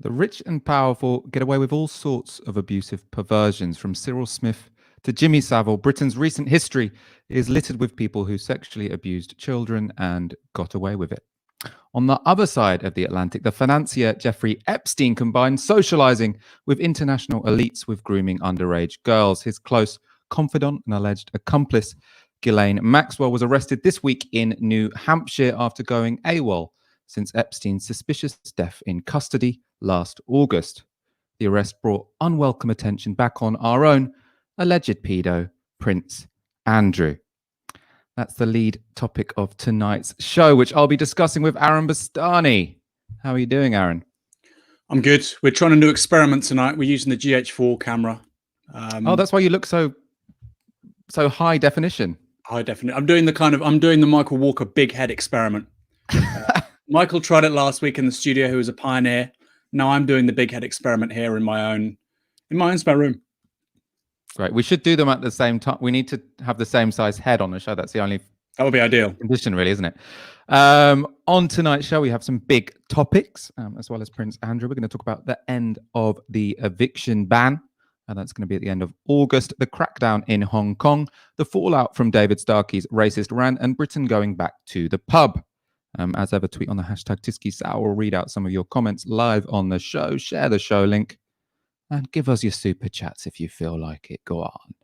The rich and powerful get away with all sorts of abusive perversions, from Cyril Smith to Jimmy Savile. Britain's recent history is littered with people who sexually abused children and got away with it. On the other side of the Atlantic, the financier Jeffrey Epstein combined socializing with international elites with grooming underage girls. His close confidant and alleged accomplice, Ghislaine Maxwell, was arrested this week in New Hampshire after going AWOL since Epstein's suspicious death in custody last August. The arrest brought unwelcome attention back on our own alleged pedo, Prince Andrew. That's the lead topic of tonight's show, which I'll be discussing with Aaron Bastani. How are you doing, Aaron? I'm good. We're trying a new experiment tonight. We're using the GH4 camera. Oh, that's why you look so high definition. High definition. I'm doing the Michael Walker big head experiment. Michael tried it last week in the studio, who was a pioneer. Now I'm doing the big head experiment here in my own spare room. Right. We should do them at the same time. We need to have the same size head on the show. That's the only... That would be ideal. Condition, really, isn't it? On tonight's show, we have some big topics, as well as Prince Andrew. We're going to talk about the end of the eviction ban. And that's going to be at the end of August. The crackdown in Hong Kong, the fallout from David Starkey's racist rant, and Britain going back to the pub. As ever, tweet on the hashtag TiskiSour. We'll read out some of your comments live on the show. Share the show link. And give us your super chats if you feel like it. Go on.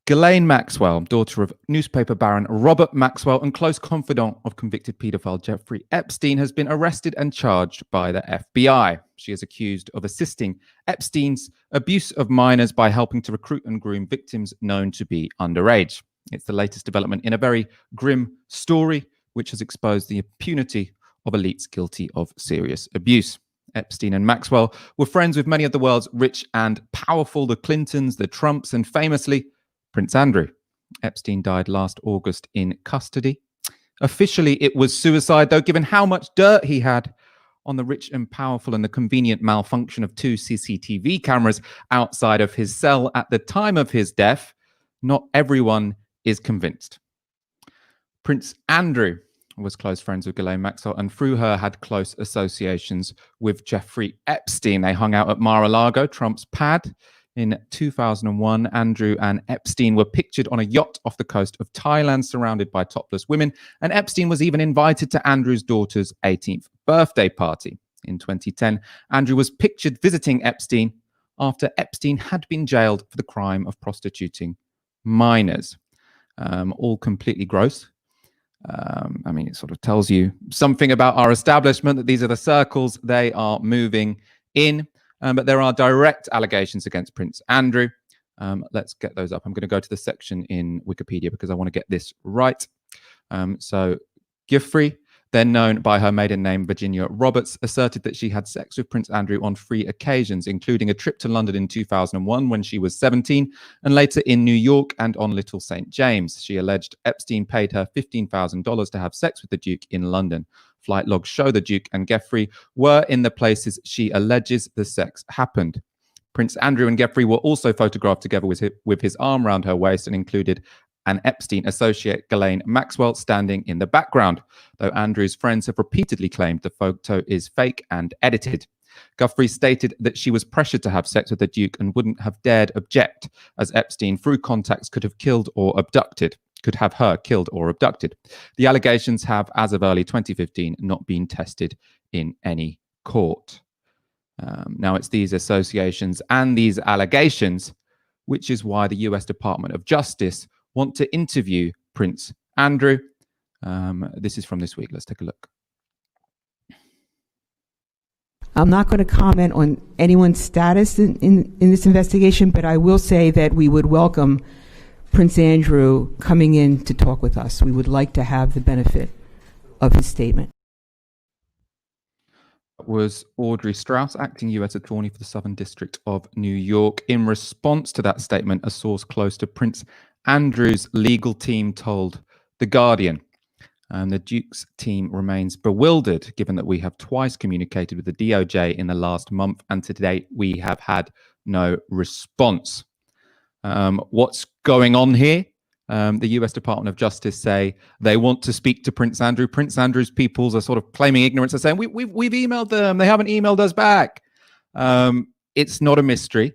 Ghislaine Maxwell, daughter of newspaper baron Robert Maxwell and close confidant of convicted paedophile Jeffrey Epstein, has been arrested and charged by the FBI. She is accused of assisting Epstein's abuse of minors by helping to recruit and groom victims known to be underage. It's the latest development in a very grim story, which has exposed the impunity of elites guilty of serious abuse. Epstein and Maxwell were friends with many of the world's rich and powerful, the Clintons, the Trumps, and famously, Prince Andrew. Epstein died last August in custody. Officially, it was suicide, though, given how much dirt he had on the rich and powerful and the convenient malfunction of 2 CCTV cameras outside of his cell at the time of his death. Not everyone is convinced. Prince Andrew was close friends with Ghislaine Maxwell and through her had close associations with Jeffrey Epstein. They hung out at Mar-a-Lago, Trump's pad. In 2001, Andrew and Epstein were pictured on a yacht off the coast of Thailand, surrounded by topless women, and Epstein was even invited to Andrew's daughter's 18th birthday party. In 2010, Andrew was pictured visiting Epstein after Epstein had been jailed for the crime of prostituting minors. All completely gross. It sort of tells you something about our establishment, that these are the circles they are moving in. But there are direct allegations against Prince Andrew. Let's get those up. I'm going to go to the section in Wikipedia because I want to get this right. So Giuffre, then known by her maiden name Virginia Roberts, asserted that she had sex with Prince Andrew on 3 occasions, including a trip to London in 2001 when she was 17, and later in New York and on Little St. James. She alleged Epstein paid her $15,000 to have sex with the Duke in London. Flight logs show the Duke and Giuffre were in the places she alleges the sex happened. Prince Andrew and Giuffre were also photographed together with his arm around her waist and included an Epstein associate, Ghislaine Maxwell, standing in the background, though Andrew's friends have repeatedly claimed the photo is fake and edited. Giuffre stated that she was pressured to have sex with the Duke and wouldn't have dared object, as Epstein, through contacts, could have her killed or abducted. The allegations have, as of early 2015, not been tested in any court. Now, it's these associations and these allegations, which is why the US Department of Justice want to interview Prince Andrew. This is from this week. Let's take a look. I'm not going to comment on anyone's status in this investigation, but I will say that we would welcome Prince Andrew coming in to talk with us. We would like to have the benefit of his statement. Was Audrey Strauss, acting US attorney for the Southern District of New York. In response to that statement, a source close to Prince Andrew's legal team told The Guardian. The Duke's team remains bewildered, given that we have twice communicated with the DOJ in the last month, and to date we have had no response. What's going on here? the US Department of Justice say they want to speak to Prince Andrew. Prince Andrew's peoples are sort of claiming ignorance and saying, we've emailed them. They haven't emailed us back. It's not a mystery.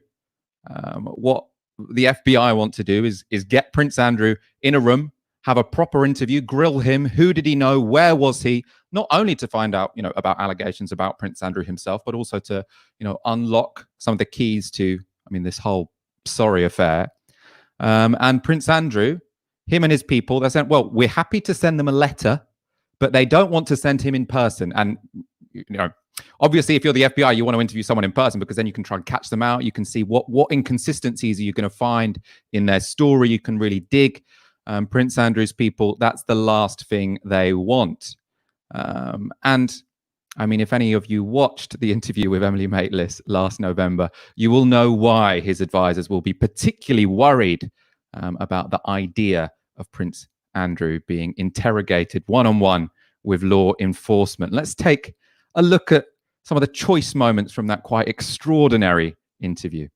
What the FBI want to do is get Prince Andrew in a room, have a proper interview, grill him. Who did he know? Where was he? Not only to find out, about allegations about Prince Andrew himself, but also to, unlock some of the keys to, this whole sorry affair. And Prince Andrew, him and his people, they're saying, well, we're happy to send them a letter, but they don't want to send him in person. And, obviously, if you're the FBI, you want to interview someone in person because then you can try and catch them out. You can see what inconsistencies are you going to find in their story. You can really dig. Prince Andrew's people, that's the last thing they want. If any of you watched the interview with Emily Maitlis last November, you will know why his advisors will be particularly worried about the idea of Prince Andrew being interrogated one-on-one with law enforcement. Let's take a look at some of the choice moments from that quite extraordinary interview.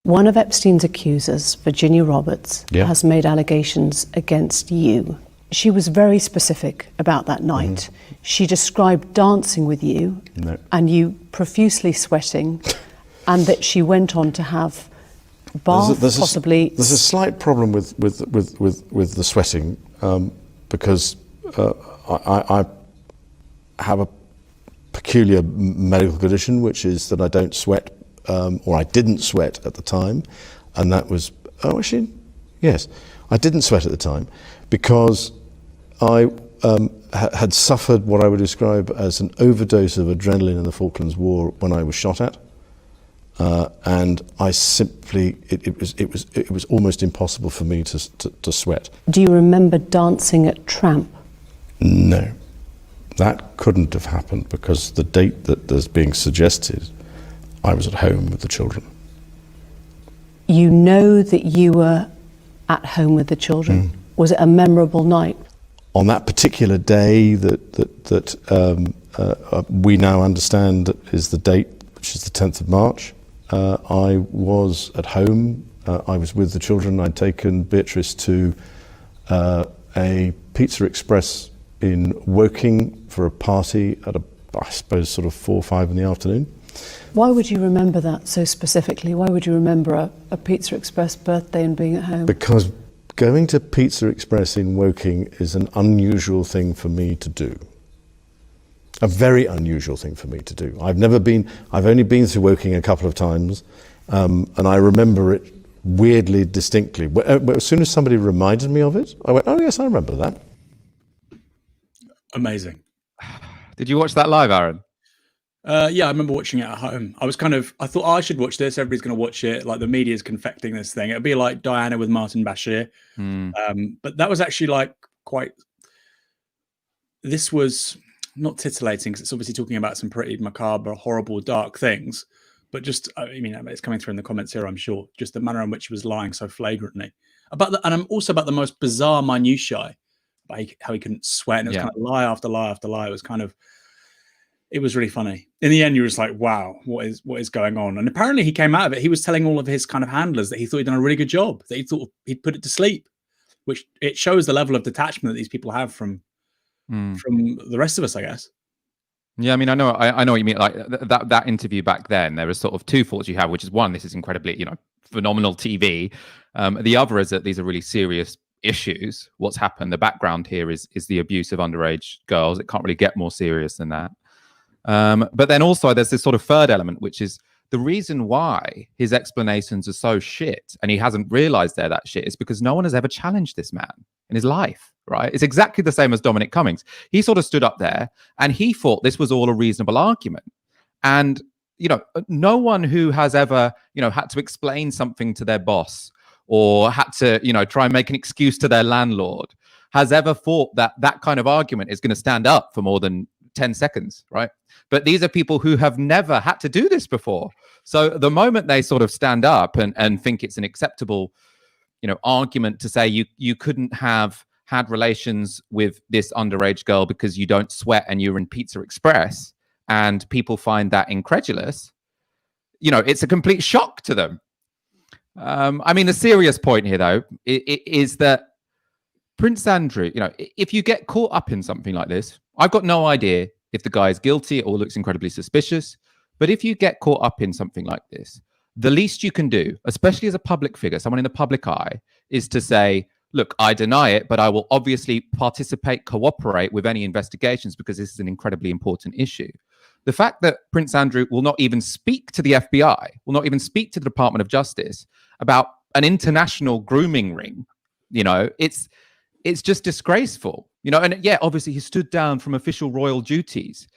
One of Epstein's accusers, Virginia Roberts, has made allegations against you. She was very specific about that night. She described dancing with you and you profusely sweating, and that she went on to have bath, possibly. There's a slight problem with the sweating because I have a peculiar medical condition, which is that I don't sweat, or I didn't sweat at the time, and that was yes, I didn't sweat at the time because I had suffered what I would describe as an overdose of adrenaline in the Falklands War when I was shot at, and I simply it was almost impossible for me to sweat. Do you remember dancing at Tramp? No, that couldn't have happened because the date that is being suggested, I was at home with the children. You know that you were at home with the children. Was it a memorable night? On that particular day that we now understand is the date, which is the 10th of March, I was at home. I was with the children. I'd taken Beatrice to a Pizza Express in Woking for a party at I suppose sort of 4 or 5 in the afternoon. Why would you remember that so specifically? Why would you remember a Pizza Express birthday and being at home? Because going to Pizza Express in Woking is an unusual thing for me to do. A very unusual thing for me to do. I've only been through Woking a couple of times, and I remember it weirdly distinctly. As soon as somebody reminded me of it, I went, oh yes, I remember that. Amazing. Did you watch that live, Aaron? Yeah, I remember watching it at home. I thought I should watch this. Everybody's going to watch it. Like the media's confecting this thing. It'd be like Diana with Martin Bashir. But that was actually this was not titillating because it's obviously talking about some pretty macabre, horrible, dark things. But just, it's coming through in the comments here, I'm sure. Just the manner in which he was lying so flagrantly. And I'm also about the most bizarre minutiae, like how he couldn't sweat. And it was kind of lie after lie after lie. It was really funny. In the end, you were just like, wow, what is going on? And apparently he came out of it. He was telling all of his kind of handlers that he thought he'd done a really good job, that he thought he'd put it to sleep, which it shows the level of detachment that these people have from the rest of us, I guess. Yeah, I know what you mean. Like that interview back then, there was sort of two thoughts you have, which is one, this is incredibly, phenomenal TV. The other is that these are really serious issues. What's happened? The background here is the abuse of underage girls. It can't really get more serious than that. But then also there's this sort of third element, which is the reason why his explanations are so shit and he hasn't realized they're that shit is because no one has ever challenged this man in his life, right? It's exactly the same as Dominic Cummings. He sort of stood up there and he thought this was all a reasonable argument. And, no one who has ever, had to explain something to their boss or had to, try and make an excuse to their landlord has ever thought that that kind of argument is going to stand up for more than 10 seconds, right? But these are people who have never had to do this before. So the moment they sort of stand up and think it's an acceptable, argument to say you couldn't have had relations with this underage girl because you don't sweat and you're in Pizza Express, and people find that incredulous, it's a complete shock to them. The serious point here, though, is that Prince Andrew, if you get caught up in something like this, I've got no idea if the guy is guilty or looks incredibly suspicious. But if you get caught up in something like this, the least you can do, especially as a public figure, someone in the public eye, is to say, look, I deny it, but I will obviously participate, cooperate with any investigations because this is an incredibly important issue. The fact that Prince Andrew will not even speak to the FBI, will not even speak to the Department of Justice about an international grooming ring, it's just disgraceful. And yeah, obviously he stood down from official royal duties,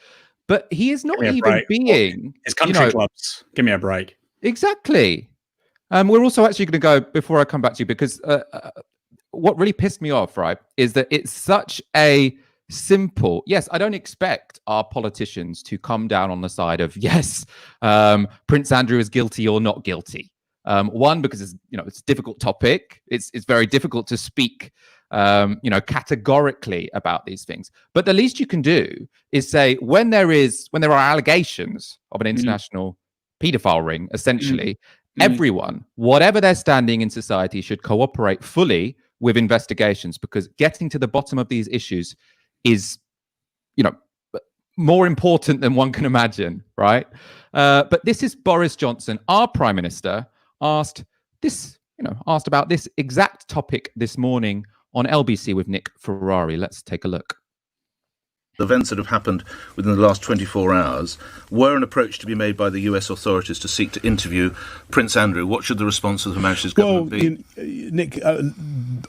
but he is not even being his country clubs. Give me a break. Exactly. We're also actually going to go, before I come back to you, because what really pissed me off, right, is that it's such a simple, yes, I don't expect our politicians to come down on the side of, yes, Prince Andrew is guilty or not guilty. One, because it's a difficult topic. It's very difficult to speak, categorically about these things. But the least you can do is say when there are allegations of an international paedophile ring, essentially, everyone, whatever their standing in society, should cooperate fully with investigations, because getting to the bottom of these issues is, more important than one can imagine, right? But this is Boris Johnson, our Prime Minister, asked about this exact topic this morning on LBC with Nick Ferrari. Let's take a look. Events that have happened within the last 24 hours, were an approach to be made by the US authorities to seek to interview Prince Andrew. What should the response of Her Majesty's government be? Nick,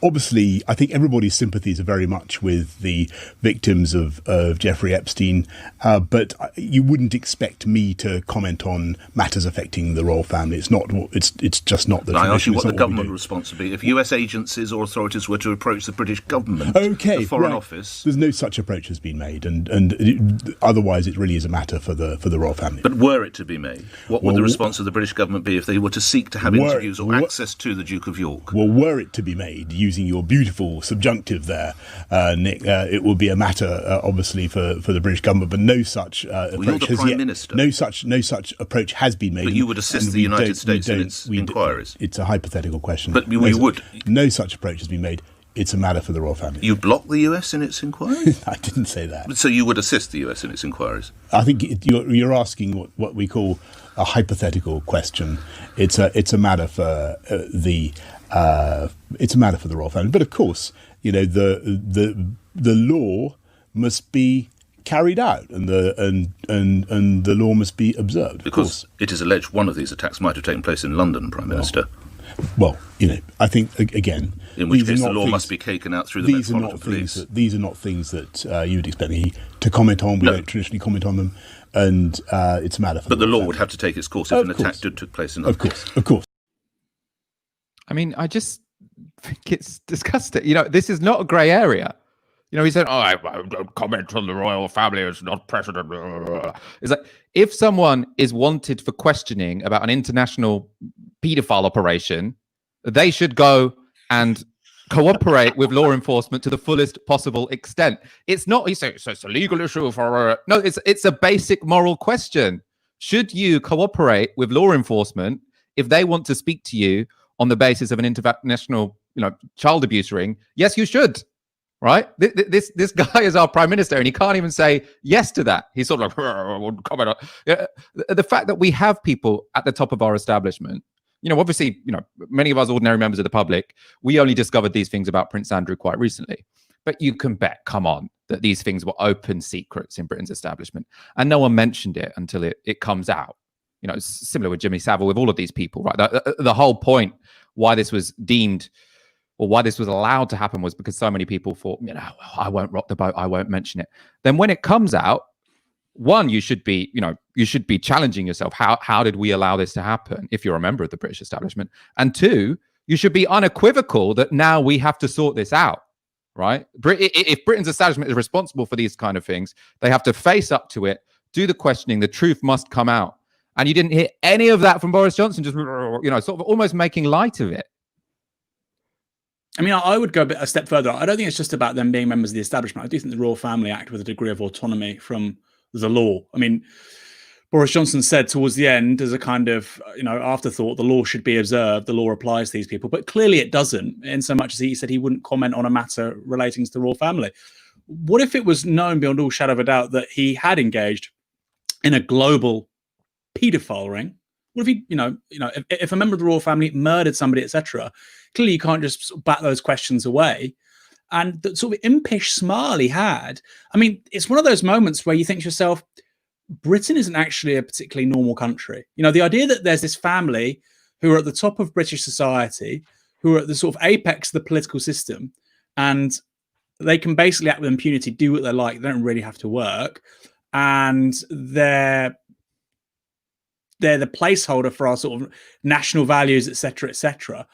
obviously, I think everybody's sympathies are very much with the victims of Jeffrey Epstein, but you wouldn't expect me to comment on matters affecting the royal family. It's not. It's just not the. I ask you what the government response would be if US agencies or authorities were to approach the British government, the Foreign Office. There's no such approach has been made. And otherwise, it really is a matter for the royal family. But were it to be made, what would the response of the British government be if they were to seek to have interviews or access to the Duke of York? Well, were it to be made, using your beautiful subjunctive there, Nick, it will be a matter, obviously, for the British government. But no such approach has Prime Minister. No such approach has been made. But you would assist the United States in its inquiries. It's a hypothetical question. But we would. No such approach has been made. It's a matter for the royal family. You block the US in its inquiries? I didn't say that. So you would assist the US in its inquiries? I think you're asking what we call a hypothetical question. It's a matter for it's a matter for the royal family. But of course, the law must be carried out, and the law must be observed. Because it is alleged one of these attacks might have taken place in London, Prime Minister. Well, I think, again... In which case the law must be taken out through the Metropolitan Police. These are not things that you would expect me to comment on. We don't traditionally comment on them, and it's a matter for... But the law would have to take its course if an attack took place in London. Of course. I mean, I just think it's disgusting. This is not a grey area. He said, I don't comment on the royal family, it's not precedent. It's like, if someone is wanted for questioning about an international paedophile operation, they should go and cooperate with law enforcement to the fullest possible extent. It's not, he said, it's a legal issue for... No, it's a basic moral question. Should you cooperate with law enforcement if they want to speak to you on the basis of an international, child abuse ring? Yes, you should. Right? This guy is our Prime Minister, and he can't even say yes to that. He's sort of like, I won't comment on. The fact that we have people at the top of our establishment, obviously, many of us ordinary members of the public, we only discovered these things about Prince Andrew quite recently. But you can bet, come on, that these things were open secrets in Britain's establishment, and no one mentioned it until it comes out. It's similar with Jimmy Savile, with all of these people, right? The whole point why this was deemed, or why this was allowed to happen, was because so many people thought, I won't rock the boat, I won't mention it. Then when it comes out, one, you should be challenging yourself. How did we allow this to happen, if you're a member of the British establishment? And two, you should be unequivocal that now we have to sort this out, right? If Britain's establishment is responsible for these kind of things, they have to face up to it, do the questioning, the truth must come out. And you didn't hear any of that from Boris Johnson, just, sort of almost making light of it. I mean, I would go a step further. I don't think it's just about them being members of the establishment. I do think the royal family act with a degree of autonomy from the law. I mean, Boris Johnson said towards the end, as a kind of, afterthought, the law should be observed, the law applies to these people. But clearly it doesn't, in so much as he said he wouldn't comment on a matter relating to the royal family. What if it was known beyond all shadow of a doubt that he had engaged in a global paedophile ring? What if he, if a member of the royal family murdered somebody, etc.? Clearly you can't just sort of bat those questions away. And the sort of impish smile he had, I mean, it's one of those moments where you think to yourself, Britain isn't actually a particularly normal country. The idea that there's this family who are at the top of British society, who are at the sort of apex of the political system, and they can basically act with impunity, do what they like. They don't really have to work. And they're the placeholder for our sort of national values, etc., etc.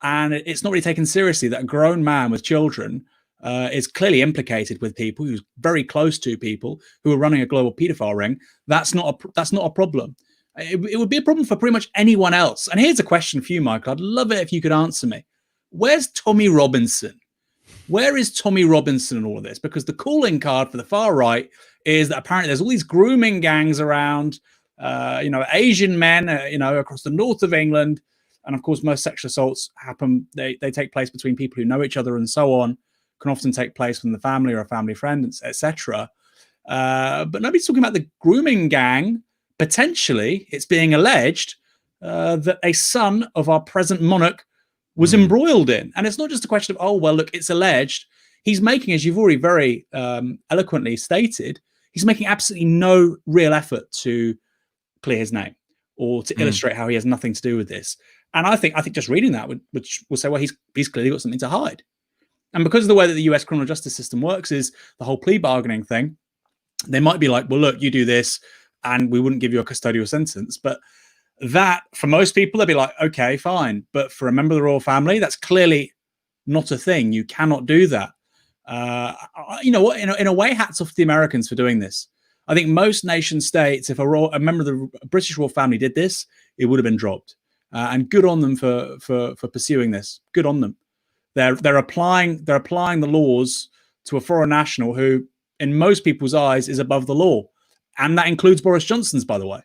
And it's not really taken seriously that a grown man with children is clearly implicated with people who's very close to people who are running a global paedophile ring. That's not a problem. It would be a problem for pretty much anyone else. And here's a question for you, Michael. I'd love it if you could answer me. Where's Tommy Robinson? Where is Tommy Robinson in all of this? Because the calling card for the far right is that apparently there's all these grooming gangs around, Asian men, across the north of England. And of course, most sexual assaults happen. They take place between people who know each other and so on. Can often take place from the family or a family friend, etc. But nobody's talking about the grooming gang. Potentially, it's being alleged that a son of our present monarch was embroiled in. And it's not just a question of, oh, well, look, it's alleged. He's making, as you've already very eloquently stated, he's making absolutely no real effort to clear his name or to illustrate how he has nothing to do with this. And I think just reading that would say, well, he's clearly got something to hide. And because of the way that the US criminal justice system works is the whole plea bargaining thing, they might be like, well, look, you do this and we wouldn't give you a custodial sentence. But that, for most people, they'd be like, okay, fine. But for a member of the royal family, that's clearly not a thing. You cannot do that. You know what? In a way, hats off to the Americans for doing this. I think most nation states, if a member of the British royal family did this, it would have been dropped. And good on them for pursuing this. Good on them. They're applying the laws to a foreign national who, in most people's eyes, is above the law, and that includes Boris Johnson's, by the way.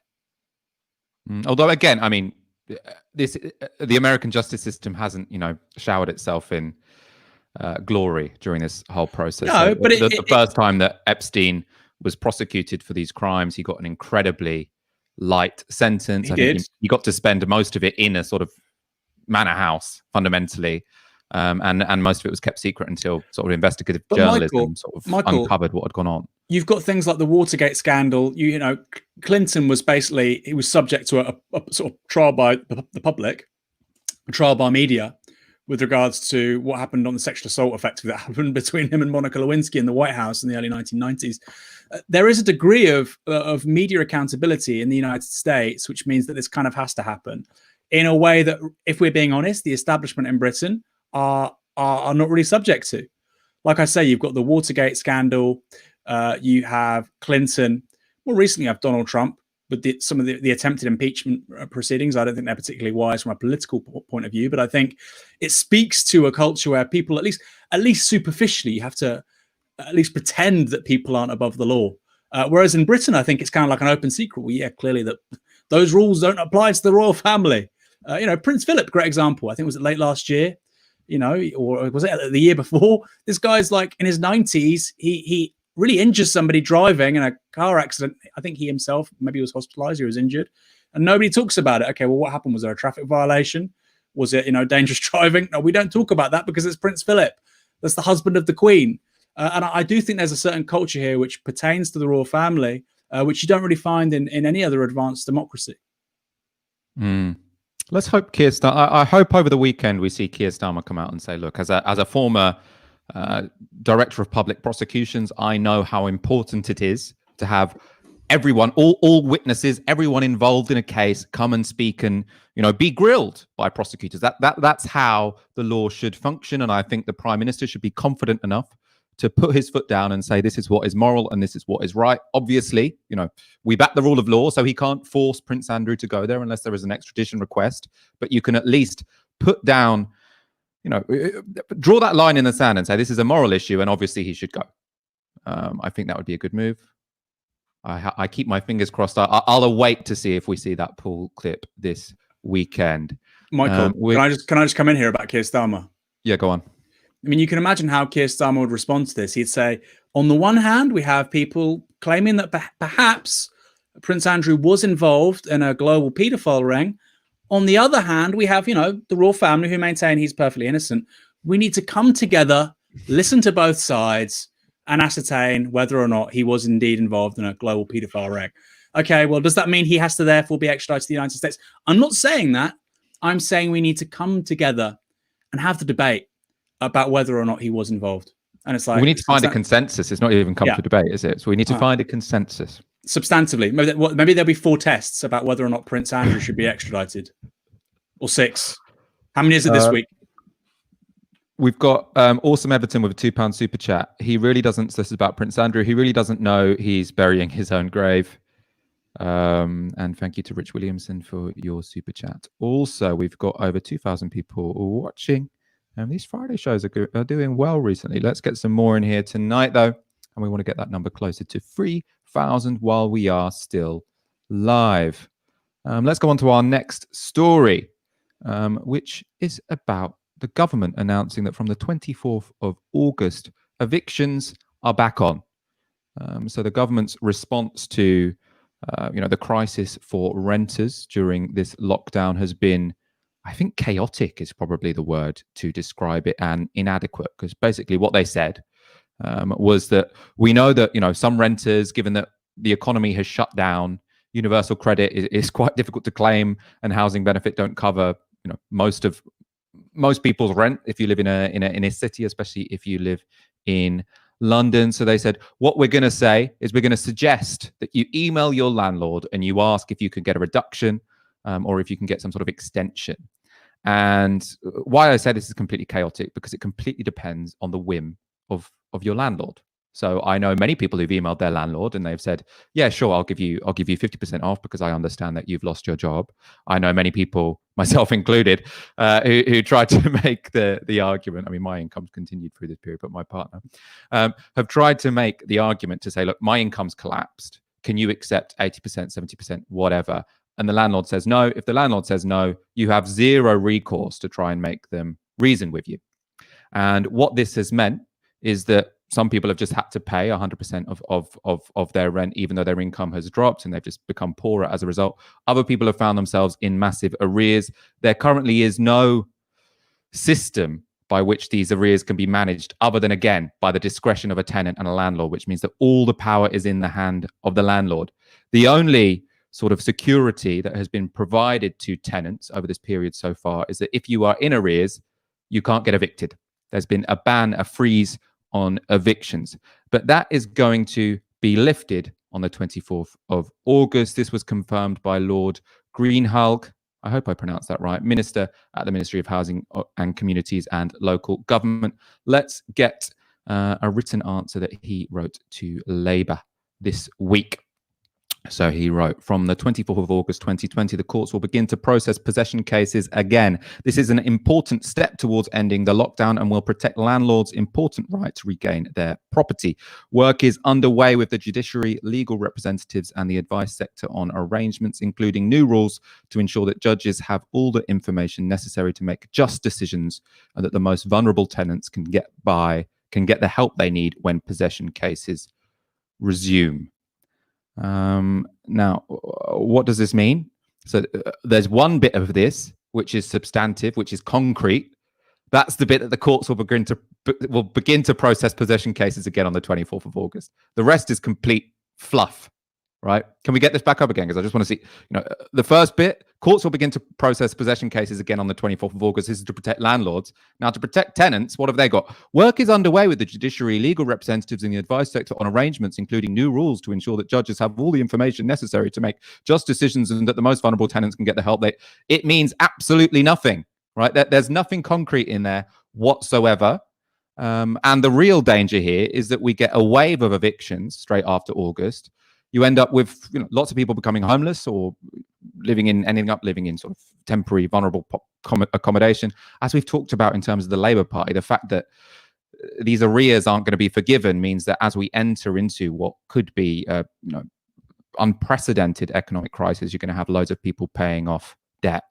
Although, again, I mean, the American justice system hasn't, showered itself in glory during this whole process. No, but the first time that Epstein was prosecuted for these crimes, he got an incredibly light sentence. He got to spend most of it in a sort of manor house, fundamentally. And most of it was kept secret until sort of investigative journalism uncovered what had gone on. You've got things like the Watergate scandal. Clinton was he was subject to a sort of trial by the public, a trial by media, with regards to what happened on the sexual assault effectively that happened between him and Monica Lewinsky in the White House in the early 1990s. There is a degree of media accountability in the United States, which means that this kind of has to happen in a way that, if we're being honest, the establishment in Britain are not really subject to. Like I say, you've got the Watergate scandal, you have Clinton, more recently you have Donald Trump, with some of the attempted impeachment proceedings. I don't think they're particularly wise from a political point of view, but I think it speaks to a culture where people, at least superficially, you have to at least pretend that people aren't above the law. Whereas in Britain, I think it's kind of like an open secret. Well, yeah, clearly that those rules don't apply to the royal family. Prince Philip, great example. I think was it late last year, or was it the year before? This guy's like in his 90s. He really injures somebody driving in a car accident. I think he himself maybe was hospitalized. He was injured, and nobody talks about it. Okay, well, what happened? Was there a traffic violation? Was it dangerous driving? No, we don't talk about that because it's Prince Philip. That's the husband of the Queen. And I do think there's a certain culture here which pertains to the royal family, which you don't really find in any other advanced democracy. Let's hope Keir Starmer. I hope over the weekend we see Keir Starmer come out and say, "Look, as a former director of public prosecutions, I know how important it is to have everyone, all witnesses, everyone involved in a case, come and speak and be grilled by prosecutors. That's how the law should function. And I think the Prime Minister should be confident enough to put his foot down and say, this is what is moral and this is what is right. Obviously, we back the rule of law, so he can't force Prince Andrew to go there unless there is an extradition request. But you can at least put down, draw that line in the sand and say, this is a moral issue and obviously he should go. I think that would be a good move. I keep my fingers crossed. I'll await to see if we see that pool clip this weekend. Michael, can I just come in here about Keir Starmer? Yeah, go on. I mean, you can imagine how Keir Starmer would respond to this. He'd say, on the one hand, we have people claiming that perhaps Prince Andrew was involved in a global paedophile ring. On the other hand, we have, the royal family who maintain he's perfectly innocent. We need to come together, listen to both sides, and ascertain whether or not he was indeed involved in a global paedophile ring. Okay, well, does that mean he has to therefore be extradited to the United States? I'm not saying that. I'm saying we need to come together and have the debate about whether or not he was involved. And it's like, we need to find a consensus. It's not even come to debate, is it? So we need to find a consensus. Substantively. Maybe there'll be 4 tests about whether or not Prince Andrew should be extradited. Or 6. How many is it this week? We've got Awesome Everton with a £2 super chat. He really doesn't, this is about Prince Andrew, he really doesn't know he's burying his own grave. And thank you to Rich Williamson for your super chat. Also, we've got over 2,000 people watching. These Friday shows are doing well recently. Let's get some more in here tonight, though. And we want to get that number closer to 3,000 while we are still live. Let's go on to our next story, which is about the government announcing that from the 24th of August, evictions are back on. So the government's response to the crisis for renters during this lockdown has been, I think, chaotic is probably the word to describe it, and inadequate, because basically what they said was that we know that, some renters, given that the economy has shut down, universal credit is quite difficult to claim, and housing benefit don't cover, most people's rent if you live in a city, especially if you live in London. So they said, what we're going to say is we're going to suggest that you email your landlord and you ask if you can get a reduction or if you can get some sort of extension. And why I say this is completely chaotic, because it completely depends on the whim of your landlord. So I know many people who've emailed their landlord and they've said, yeah, sure, I'll give you 50% off because I understand that you've lost your job. I know many people, myself included, who tried to make the argument. I mean, my income's continued through this period, but my partner have tried to make the argument to say, look, my income's collapsed. Can you accept 80%, 70%, whatever? And the landlord says no. If the landlord says no, you have zero recourse to try and make them reason with you. And what this has meant is that some people have just had to pay 100% of their rent, even though their income has dropped, and they've just become poorer as a result. Other people have found themselves in massive arrears. There currently is no system by which these arrears can be managed other than, again, by the discretion of a tenant and a landlord, which means that all the power is in the hand of the landlord. The only sort of security that has been provided to tenants over this period so far is that if you are in arrears, you can't get evicted. There's been a ban, a freeze on evictions, but that is going to be lifted on the 24th of August. This was confirmed by Lord Greenhalgh, I hope I pronounced that right, Minister at the Ministry of Housing and Communities and Local Government. Let's get a written answer that he wrote to Labour this week. So he wrote, from the 24th of August 2020, the courts will begin to process possession cases again. This is an important step towards ending the lockdown and will protect landlords' important right to regain their property. Work is underway with the judiciary, legal representatives and the advice sector on arrangements, including new rules to ensure that judges have all the information necessary to make just decisions and that the most vulnerable tenants can get the help they need when possession cases resume. Now, what does this mean? So there's one bit of this which is substantive, which is concrete. That's the bit that the courts will begin to process possession cases again on the 24th of August. The rest is complete fluff, right? Can we get this back up again? Because I just want to see, the first bit, courts will begin to process possession cases again on the 24th of August. This is to protect landlords. Now, to protect tenants, what have they got? Work is underway with the judiciary, legal representatives and the advice sector on arrangements, including new rules to ensure that judges have all the information necessary to make just decisions and that the most vulnerable tenants can get the help it means absolutely nothing, right? There's nothing concrete in there whatsoever. And the real danger here is that we get a wave of evictions straight after August. You end up with lots of people becoming homeless or ending up living in sort of temporary vulnerable accommodation. As we've talked about in terms of the Labour Party, the fact that these arrears aren't going to be forgiven means that as we enter into what could be unprecedented economic crisis, you're going to have loads of people paying off debt.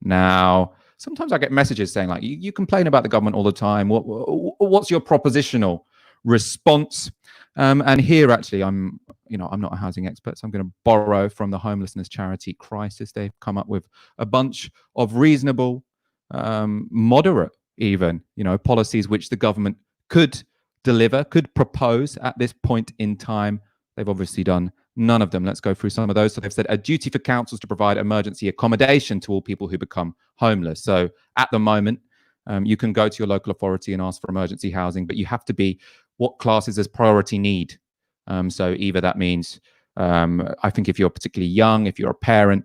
Now, sometimes I get messages saying, like, you complain about the government all the time. What's your propositional response? And here, actually, I'm not a housing expert, so I'm going to borrow from the homelessness charity Crisis. They've come up with a bunch of reasonable, moderate, even, policies which the government could deliver, could propose at this point in time. They've obviously done none of them. Let's go through some of those. So they've said a duty for councils to provide emergency accommodation to all people who become homeless. So at the moment, you can go to your local authority and ask for emergency housing, but you have to be what classes as priority need. So either that means, I think if you're particularly young, if you're a parent,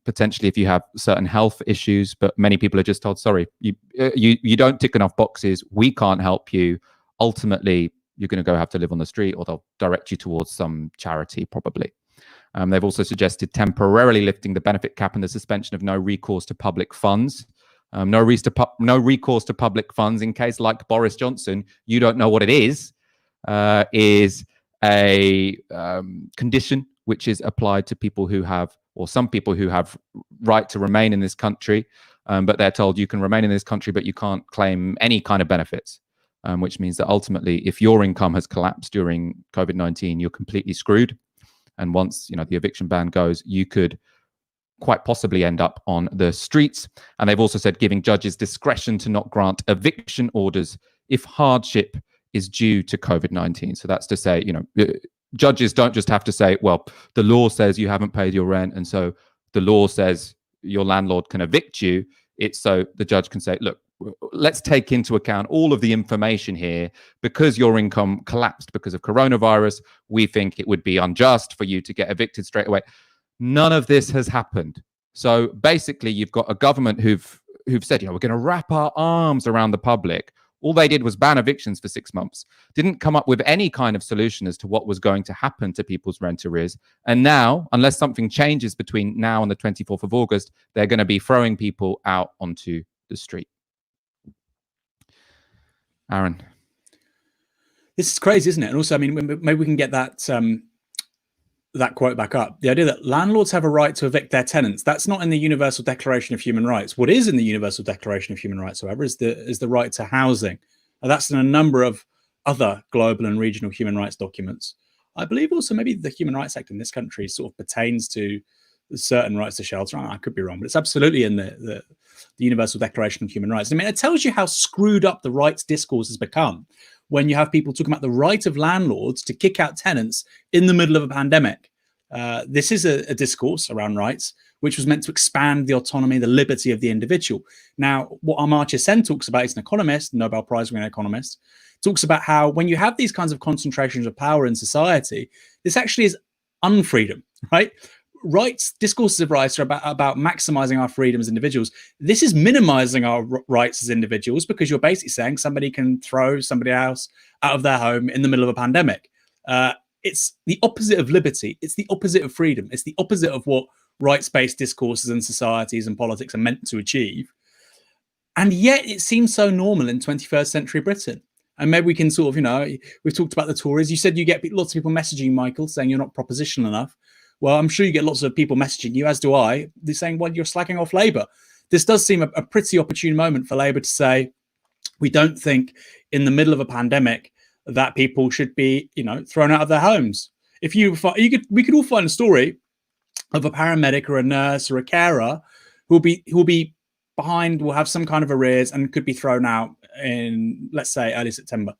potentially if you have certain health issues, but many people are just told, sorry, you don't tick enough boxes, we can't help you. Ultimately, you're going to have to live on the street, or they'll direct you towards some charity, probably. They've also suggested temporarily lifting the benefit cap and the suspension of no recourse to public funds. No recourse to public funds in case, like Boris Johnson, you don't know what it is a condition which is applied to people who have, or some people who have right to remain in this country, but they're told you can remain in this country, but you can't claim any kind of benefits. Which means that ultimately, if your income has collapsed during COVID-19, you're completely screwed. And once the eviction ban goes, you could quite possibly end up on the streets. And they've also said giving judges discretion to not grant eviction orders if hardship is due to COVID-19. So that's to say, judges don't just have to say, well, the law says you haven't paid your rent, and so the law says your landlord can evict you. It's so the judge can say, look, let's take into account all of the information here. Because your income collapsed because of coronavirus, we think it would be unjust for you to get evicted straight away. None of this has happened. So basically, you've got a government who've said, we're going to wrap our arms around the public. All they did was ban evictions for 6 months, didn't come up with any kind of solution as to what was going to happen to people's rent arrears. And now, unless something changes between now and the 24th of August, they're going to be throwing people out onto the street. Aaron. This is crazy, isn't it? And also, maybe we can get that quote back up. The idea that landlords have a right to evict their tenants, that's not in the Universal Declaration of Human Rights. What is in the Universal Declaration of Human Rights, however, is the right to housing. And that's in a number of other global and regional human rights documents. I believe also maybe the Human Rights Act in this country sort of pertains to certain rights to shelter. I could be wrong, but it's absolutely in the Universal Declaration of Human Rights. It tells you how screwed up the rights discourse has become when you have people talking about the right of landlords to kick out tenants in the middle of a pandemic. This is a discourse around rights, which was meant to expand the autonomy, the liberty of the individual. Now, what Amartya Sen talks about, is an economist, Nobel Prize-winning economist, talks about how when you have these kinds of concentrations of power in society, this actually is unfreedom, right? Rights, discourses of rights are about maximizing our freedom as individuals. This is minimizing our rights as individuals, because you're basically saying somebody can throw somebody else out of their home in the middle of a pandemic. It's the opposite of liberty. It's the opposite of freedom. It's the opposite of what rights-based discourses and societies and politics are meant to achieve. And yet it seems so normal in 21st century Britain. And maybe we can sort of, we've talked about the Tories. You said you get lots of people messaging Michael saying you're not propositional enough. Well, I'm sure you get lots of people messaging you, as do I. They're saying, well, you're slacking off Labour. This does seem a pretty opportune moment for Labour to say, we don't think in the middle of a pandemic that people should be, thrown out of their homes. We could all find a story of a paramedic or a nurse or a carer who will be behind, will have some kind of arrears and could be thrown out in, let's say, early September.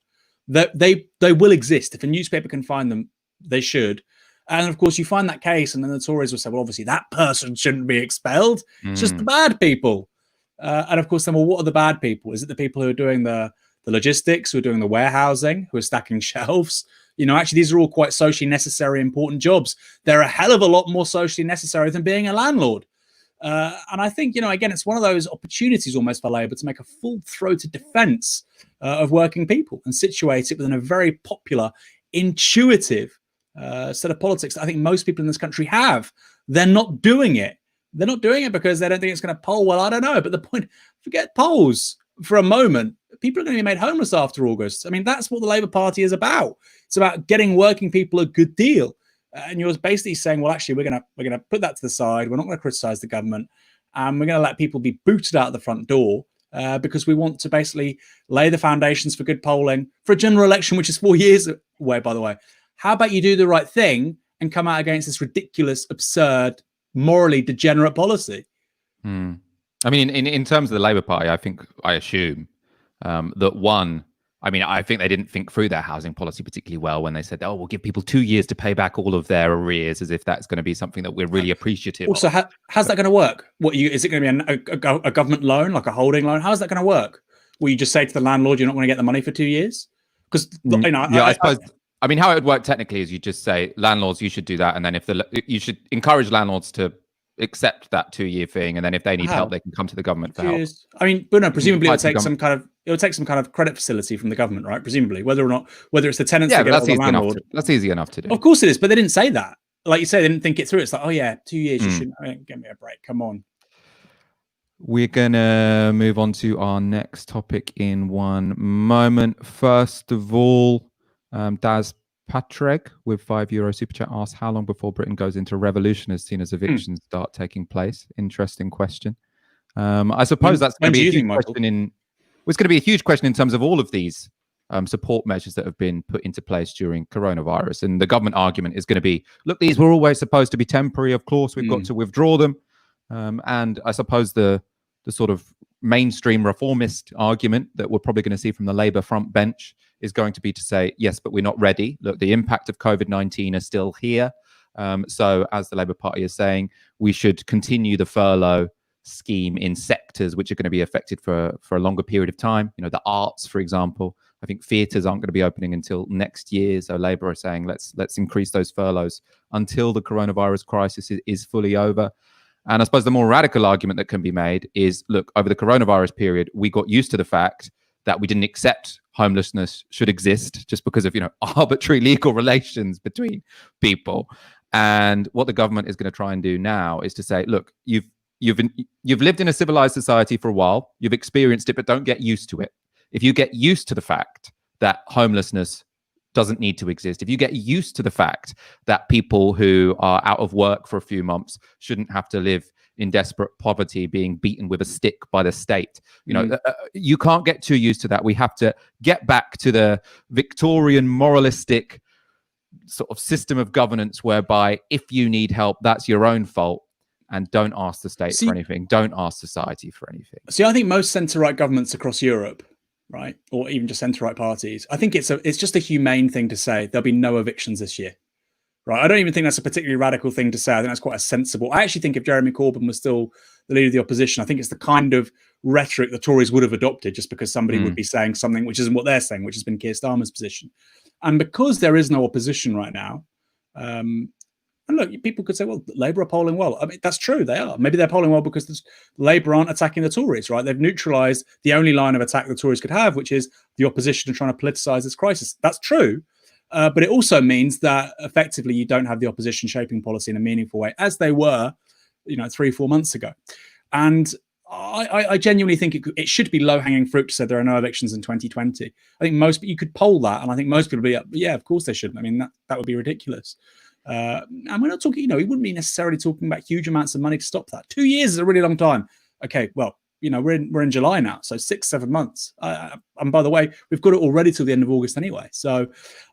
They will exist. If a newspaper can find them, they should. And of course, you find that case, and then the Tories will say, well, obviously that person shouldn't be expelled. It's just the bad people. And of course, then, well, what are the bad people? Is it the people who are doing the logistics, who are doing the warehousing, who are stacking shelves? Actually, these are all quite socially necessary, important jobs. They're a hell of a lot more socially necessary than being a landlord. And I think, again, it's one of those opportunities almost for Labour to make a full-throated defence of working people and situate it within a very popular, intuitive set of politics that I think most people in this country have. They're not doing it. They're not doing it because they don't think it's going to poll well. I don't know. But the point, forget polls for a moment. People are going to be made homeless after August. That's what the Labour Party is about. It's about getting working people a good deal. And you're basically saying, well, actually, we're gonna put that to the side. We're not going to criticize the government, and we're going to let people be booted out the front door because we want to basically lay the foundations for good polling for a general election, which is 4 years away, by the way. How about you do the right thing and come out against this ridiculous, absurd, morally degenerate policy? I mean, in terms of the Labour Party, I assume that one, I mean, I think they didn't think through their housing policy particularly well when they said, oh, we'll give people 2 years to pay back all of their arrears, as if that's going to be something that we're really appreciative also, of. How's that going to work? Is it going to be a government loan, like a holding loan? How's that going to work? Will you just say to the landlord, you're not going to get the money for 2 years? Because, I suppose... I mean, how it would work technically is you just say, landlords, you should do that. And then you should encourage landlords to accept that 2-year thing. And then if they need help, they can come to the government for help. I mean, but no, presumably it'll take some kind of credit facility from the government, right? Presumably, whether it's the tenants that get it or the landlord. That's easy enough to do. Of course it is, but they didn't say that. Like you say, they didn't think it through. It's like, oh yeah, 2 years, you shouldn't give me a break. Come on. We're going to move on to our next topic in one moment. First of all, Daz Patrick with €5 super chat asks, how long before Britain goes into revolution as soon as evictions start taking place? Interesting question. I suppose that's going to be a huge question it's going to be a huge question in terms of all of these support measures that have been put into place during coronavirus. And the government argument is going to be, look, these were always supposed to be temporary. Of course, we've got to withdraw them. And I suppose the sort of mainstream reformist argument that we're probably going to see from the Labour front bench is going to be to say, yes, but we're not ready. Look, the impact of COVID-19 is still here. So as the Labour Party is saying, we should continue the furlough scheme in sectors which are going to be affected for a longer period of time. You know, the arts, for example. I think theatres aren't going to be opening until next year. So Labour are saying, let's increase those furloughs until the coronavirus crisis is fully over. And I suppose the more radical argument that can be made is, look, over the coronavirus period, we got used to the fact that we didn't accept homelessness should exist just because of, arbitrary legal relations between people. And what the government is going to try and do now is to say, look, you've lived in a civilized society for a while, you've experienced it, but don't get used to it. If you get used to the fact that homelessness doesn't need to exist, if you get used to the fact that people who are out of work for a few months shouldn't have to live in desperate poverty, being beaten with a stick by the state, you can't get too used to that. We have to get back to the Victorian moralistic sort of system of governance whereby if you need help, that's your own fault, and don't ask the state for anything, don't ask society for anything. See, I think most centre-right governments across Europe, right, or even just centre-right parties, I think it's just a humane thing to say there'll be no evictions this year, right? I don't even think that's a particularly radical thing to say. I think that's quite a sensible. I actually think if Jeremy Corbyn was still the leader of the opposition, I think it's the kind of rhetoric the Tories would have adopted, just because somebody would be saying something which isn't what they're saying, which has been Keir Starmer's position. And because there is no opposition right now, and look, people could say, well, Labour are polling well. I mean, that's true. They are. Maybe they're polling well because Labour aren't attacking the Tories, right? They've neutralised the only line of attack the Tories could have, which is the opposition trying to politicise this crisis. That's true. But it also means that effectively you don't have the opposition shaping policy in a meaningful way, as they were, 3-4 months ago. And I genuinely think it should be low-hanging fruit to say there are no evictions in 2020. I think you could poll that, and I think most people would be, yeah, of course they shouldn't. I mean, that would be ridiculous. And we're not talking, we wouldn't be necessarily talking about huge amounts of money to stop that. 2 years is a really long time. Okay, well, we're in July now, so 6-7 months. And by the way, we've got it already till the end of August anyway. So,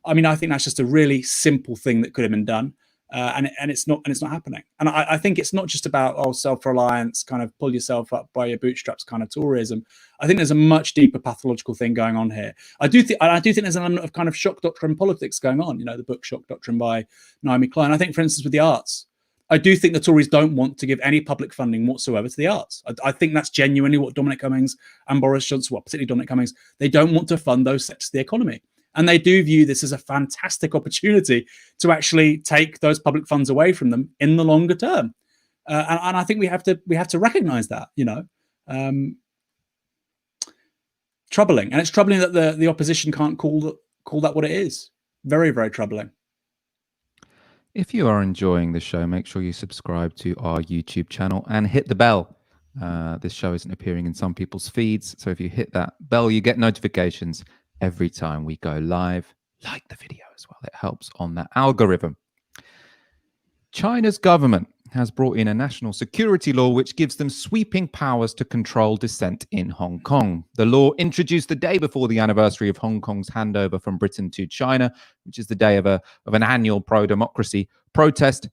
I mean, I think that's just a really simple thing that could have been done. And it's not happening. And I think it's not just about self-reliance, kind of pull yourself up by your bootstraps kind of tourism. I think there's a much deeper pathological thing going on here. I do think there's an element of kind of shock doctrine politics going on. The book Shock Doctrine by Naomi Klein. I think, for instance, with the arts, I do think the Tories don't want to give any public funding whatsoever to the arts. I think that's genuinely what Dominic Cummings and Boris Johnson, particularly Dominic Cummings, they don't want to fund those sectors of the economy. And they do view this as a fantastic opportunity to actually take those public funds away from them in the longer term. And I think we have to recognise that, troubling. And it's troubling that the opposition can't call that what it is. Very, very troubling. If you are enjoying the show, make sure you subscribe to our YouTube channel and hit the bell. This show isn't appearing in some people's feeds, so if you hit that bell, you get notifications every time we go live. Like the video as well. It helps on that algorithm. China's government has brought in a national security law which gives them sweeping powers to control dissent in Hong Kong. The law, introduced the day before the anniversary of Hong Kong's handover from Britain to China, which is the day of an annual pro-democracy protest.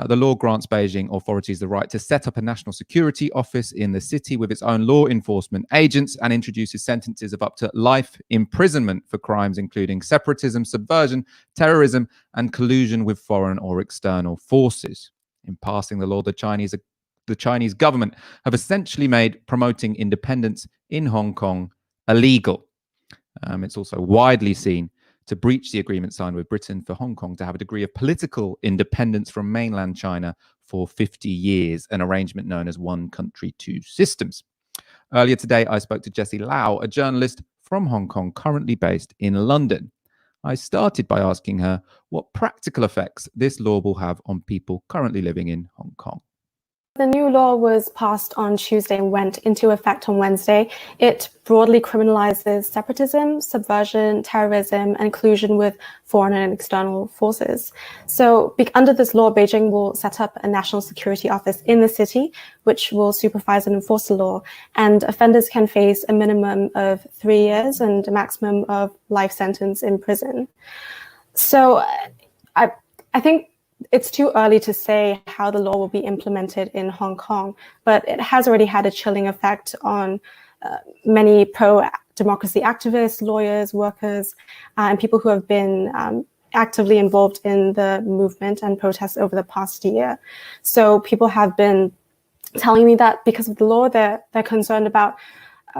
The law grants Beijing authorities the right to set up a national security office in the city with its own law enforcement agents, and introduces sentences of up to life imprisonment for crimes including separatism, subversion, terrorism, and collusion with foreign or external forces. In passing the law, the Chinese government have essentially made promoting independence in Hong Kong illegal. It's also widely seen to breach the agreement signed with Britain for Hong Kong to have a degree of political independence from mainland China for 50 years, an arrangement known as one country, two systems. Earlier today, I spoke to Jessie Lau, a journalist from Hong Kong currently based in London. I started by asking her what practical effects this law will have on people currently living in Hong Kong. The new law was passed on Tuesday and went into effect on Wednesday. It broadly criminalizes separatism, subversion, terrorism, and collusion with foreign and external forces. So under this law, Beijing will set up a national security office in the city, which will supervise and enforce the law. And offenders can face a minimum of 3 years and a maximum of life sentence in prison. So I think it's too early to say how the law will be implemented in Hong Kong, but it has already had a chilling effect on many pro-democracy activists, lawyers, workers, and people who have been actively involved in the movement and protests over the past year. So people have been telling me that because of the law, they're concerned about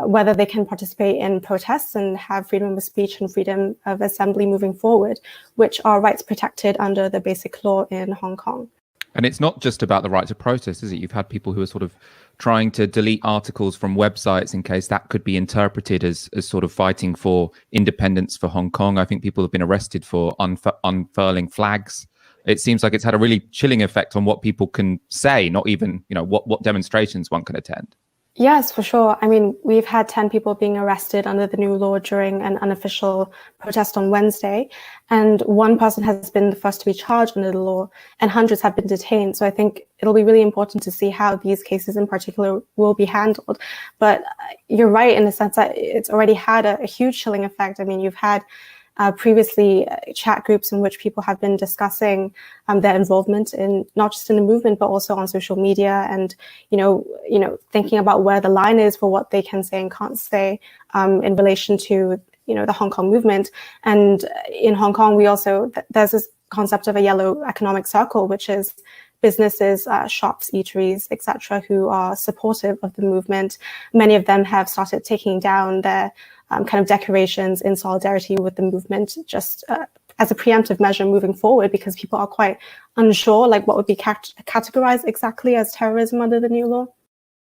whether they can participate in protests and have freedom of speech and freedom of assembly moving forward, which are rights protected under the basic law in Hong Kong. And it's not just about the right to protest, is it? You've had people who are sort of trying to delete articles from websites in case that could be interpreted as sort of fighting for independence for Hong Kong. I think people have been arrested for unfurling flags. It seems like it's had a really chilling effect on what people can say, not even, what demonstrations one can attend. Yes, for sure. I mean, we've had 10 people being arrested under the new law during an unofficial protest on Wednesday, and one person has been the first to be charged under the law, and hundreds have been detained. So I think it'll be really important to see how these cases in particular will be handled. But you're right in the sense that it's already had a huge chilling effect. I mean, you've had previously chat groups in which people have been discussing their involvement in not just in the movement but also on social media, and thinking about where the line is for what they can say and can't say in relation to the Hong Kong movement. And in Hong Kong, we also there's this concept of a yellow economic circle, which is businesses, shops, eateries, etc., who are supportive of the movement. Many of them have started taking down their kind of decorations in solidarity with the movement, just as a preemptive measure moving forward, because people are quite unsure like what would be categorized exactly as terrorism under the new law.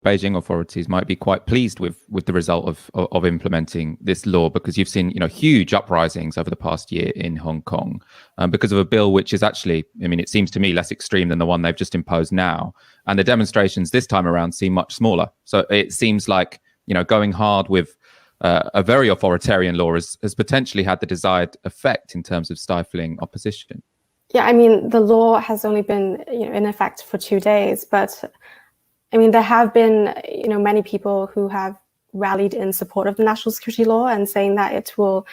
Beijing authorities might be quite pleased with the result of implementing this law, because you've seen huge uprisings over the past year in Hong Kong because of a bill which is actually, it seems to me, less extreme than the one they've just imposed now. And the demonstrations this time around seem much smaller. So it seems like going hard with a very authoritarian law has potentially had the desired effect in terms of stifling opposition. Yeah, the law has only been in effect for 2 days, but there have been many people who have rallied in support of the national security law and saying that it will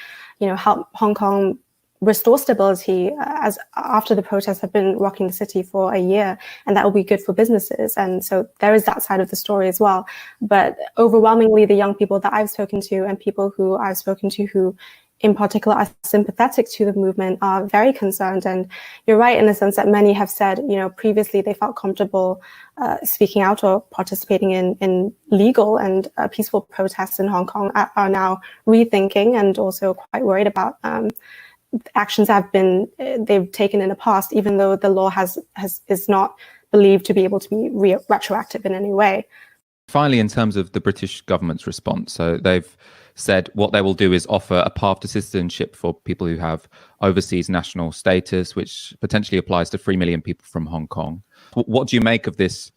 help Hong Kong restore stability as after the protests have been rocking the city for a year, and that will be good for businesses. And so there is that side of the story as well. But overwhelmingly, the young people that I've spoken to and people who I've spoken to who in particular are sympathetic to the movement are very concerned. And you're right in the sense that many have said, previously they felt comfortable speaking out or participating in legal and peaceful protests in Hong Kong are now rethinking and also quite worried about actions they've taken in the past, even though the law is not believed to be able to be retroactive in any way. Finally, in terms of the British government's response, so they've said what they will do is offer a path to citizenship for people who have overseas national status, which potentially applies to 3 million people from Hong Kong. What do you make of this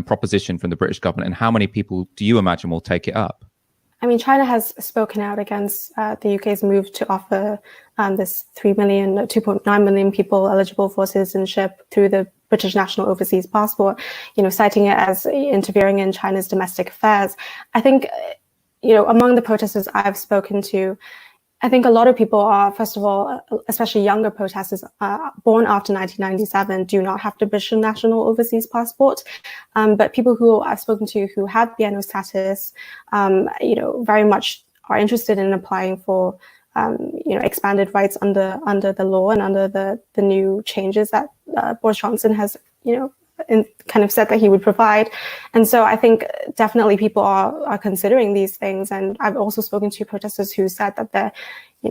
proposition from the British government, and how many people do you imagine will take it up? China has spoken out against the UK's move to offer this 2.9 million people eligible for citizenship through the British national overseas passport, citing it as interfering in China's domestic affairs. I think, among the protesters I've spoken to, I think a lot of people are, first of all, especially younger protesters born after 1997, do not have the British national overseas passport. But people who I've spoken to who have BNO status, very much are interested in applying for, expanded rights under the law and under the new changes that Boris Johnson has, kind of said that he would provide. And so I think definitely people are considering these things. And I've also spoken to protesters who said that they're,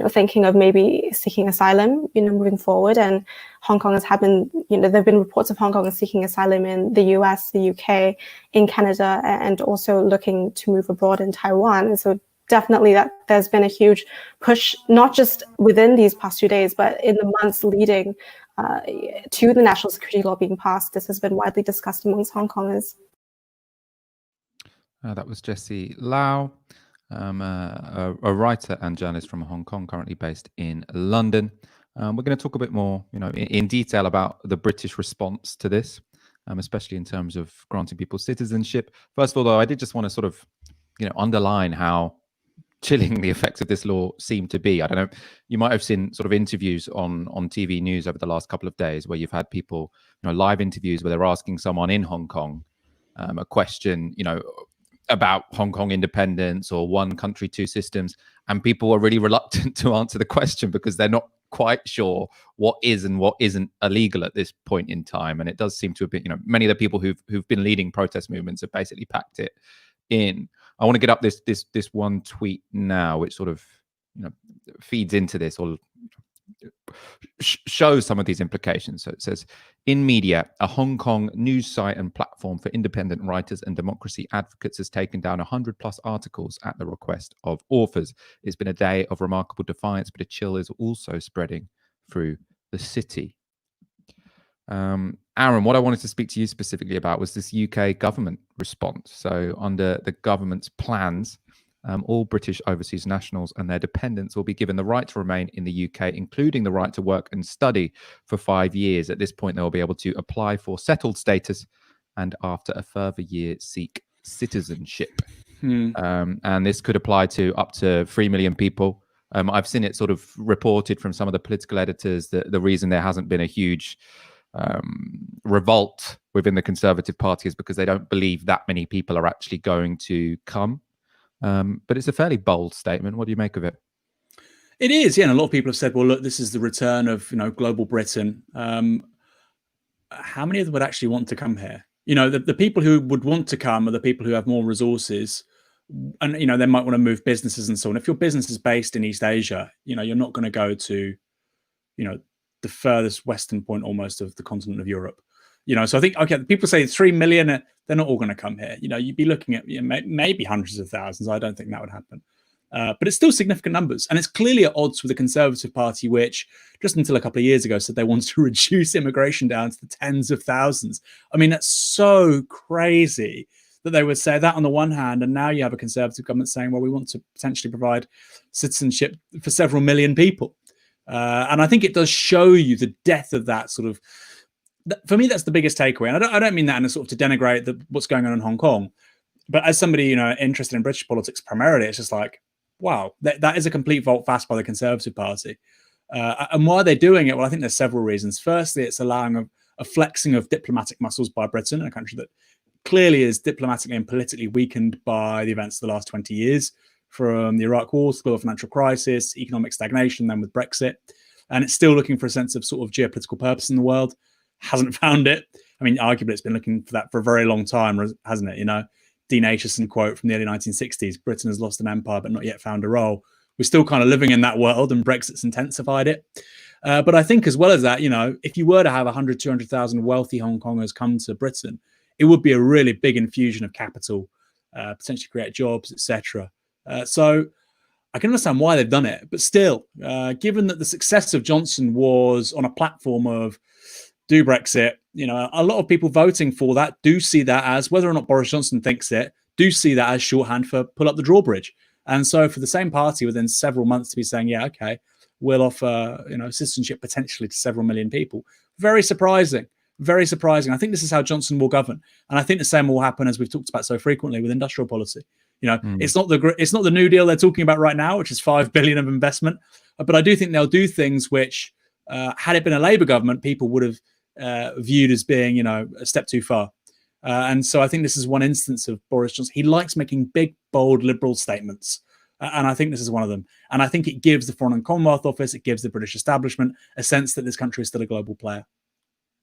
thinking of maybe seeking asylum, moving forward. And Hong Kong has happened, there have been reports of Hong Kong seeking asylum in the US, the UK, in Canada, and also looking to move abroad in Taiwan. And so definitely that there's been a huge push, not just within these past 2 days, but in the months leading to the national security law being passed. This has been widely discussed amongst Hong Kongers. That was Jessie Lau, a writer and journalist from Hong Kong, currently based in London. We're going to talk a bit more, in detail about the British response to this, especially in terms of granting people citizenship. First of all, though, I did just want to sort of, underline how chilling the effects of this law seem to be. I don't know, you might have seen sort of interviews on TV news over the last couple of days where you've had people, live interviews where they're asking someone in Hong Kong a question, about Hong Kong independence or one country, two systems, and people are really reluctant to answer the question because they're not quite sure what is and what isn't illegal at this point in time. And it does seem to have been, many of the people who've been leading protest movements have basically packed it in. I want to get up this one tweet now, which sort of feeds into this or shows some of these implications. So it says, in media, a Hong Kong news site and platform for independent writers and democracy advocates has taken down 100+ articles at the request of authors. It's been a day of remarkable defiance, but a chill is also spreading through the city. Aaron, what I wanted to speak to you specifically about was this UK government response. So under the government's plans, all British overseas nationals and their dependents will be given the right to remain in the UK, including the right to work and study for 5 years. At this point, they will be able to apply for settled status and after a further year seek citizenship. And this could apply to up to 3 million people. I've seen it sort of reported from some of the political editors that the reason there hasn't been a huge revolt within the Conservative Party is because they don't believe that many people are actually going to come. But it's a fairly bold statement. What do you make of it? It is, yeah. And a lot of people have said, well, look, this is the return of, global Britain. How many of them would actually want to come here? The people who would want to come are the people who have more resources and, they might want to move businesses and so on. If your business is based in East Asia, you're not going to go to, the furthest western point almost of the continent of Europe. So I think, okay, people say 3 million, they're not all going to come here. You'd be looking at maybe hundreds of thousands. I don't think that would happen. But it's still significant numbers. And it's clearly at odds with the Conservative Party, which just until a couple of years ago said they wanted to reduce immigration down to the tens of thousands. I mean, that's so crazy that they would say that on the one hand. And now you have a Conservative government saying, well, we want to potentially provide citizenship for several million people. And I think it does show you the depth of that sort of. For me, that's the biggest takeaway. And I don't mean that in a sort of to denigrate what's going on in Hong Kong. But as somebody, interested in British politics primarily, it's just like, wow, that is a complete volte-face by the Conservative Party. And why are they doing it? Well, I think there's several reasons. Firstly, it's allowing a flexing of diplomatic muscles by Britain, a country that clearly is diplomatically and politically weakened by the events of the last 20 years, from the Iraq War, the global financial crisis, economic stagnation, then with Brexit. And it's still looking for a sense of sort of geopolitical purpose in the world. Hasn't found it. I mean, arguably it's been looking for that for a very long time, hasn't it? Dean Acheson quote from the early 1960s, Britain has lost an empire but not yet found a role. We're still kind of living in that world and Brexit's intensified it. But I think as well as that, if you were to have 100, 200,000 wealthy Hong Kongers come to Britain, it would be a really big infusion of capital, potentially create jobs, etc. So I can understand why they've done it. But still, given that the success of Johnson was on a platform of do Brexit, a lot of people voting for that do see that as, whether or not Boris Johnson thinks it, do see that as shorthand for pull up the drawbridge. And so for the same party within several months to be saying, yeah, okay, we'll offer, citizenship potentially to several million people. Very surprising. very surprising. I think this is how Johnson will govern, and I think the same will happen, as we've talked about so frequently, with industrial policy. It's not the New Deal they're talking about right now, which is $5 billion of investment, but I do think they'll do things which, had it been a Labour government, people would have viewed as being, a step too far. And so I think this is one instance of Boris Johnson. He likes making big, bold, liberal statements. And I think this is one of them. And I think it gives the Foreign and Commonwealth Office, it gives the British establishment a sense that this country is still a global player.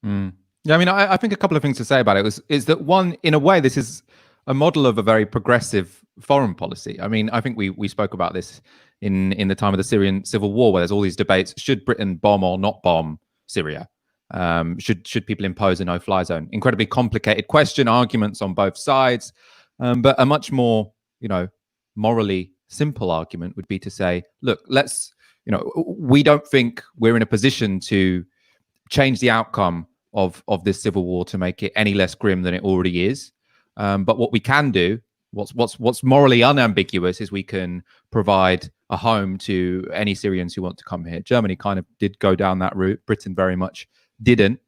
Yeah, I mean, I think a couple of things to say about it is that one, in a way, this is a model of a very progressive foreign policy. I mean, I think we spoke about this in the time of the Syrian civil war, where there's all these debates: should Britain bomb or not bomb Syria? Should people impose a no-fly zone? Incredibly complicated question, arguments on both sides, but a much more, morally simple argument would be to say, look, we don't think we're in a position to change the outcome of this civil war to make it any less grim than it already is. But what we can do, what's morally unambiguous, is we can provide a home to any Syrians who want to come here. Germany kind of did go down that route. Britain very much didn't.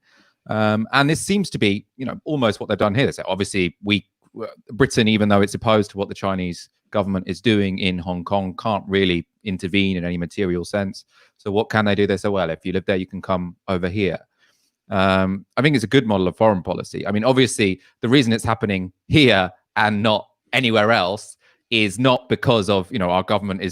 And this seems to be, almost what they've done here. They say, obviously, Britain, even though it's opposed to what the Chinese government is doing in Hong Kong, can't really intervene in any material sense. So what can they do? They say, well, if you live there, you can come over here. I think it's a good model of foreign policy. I mean, obviously, the reason it's happening here and not anywhere else is not because of, our government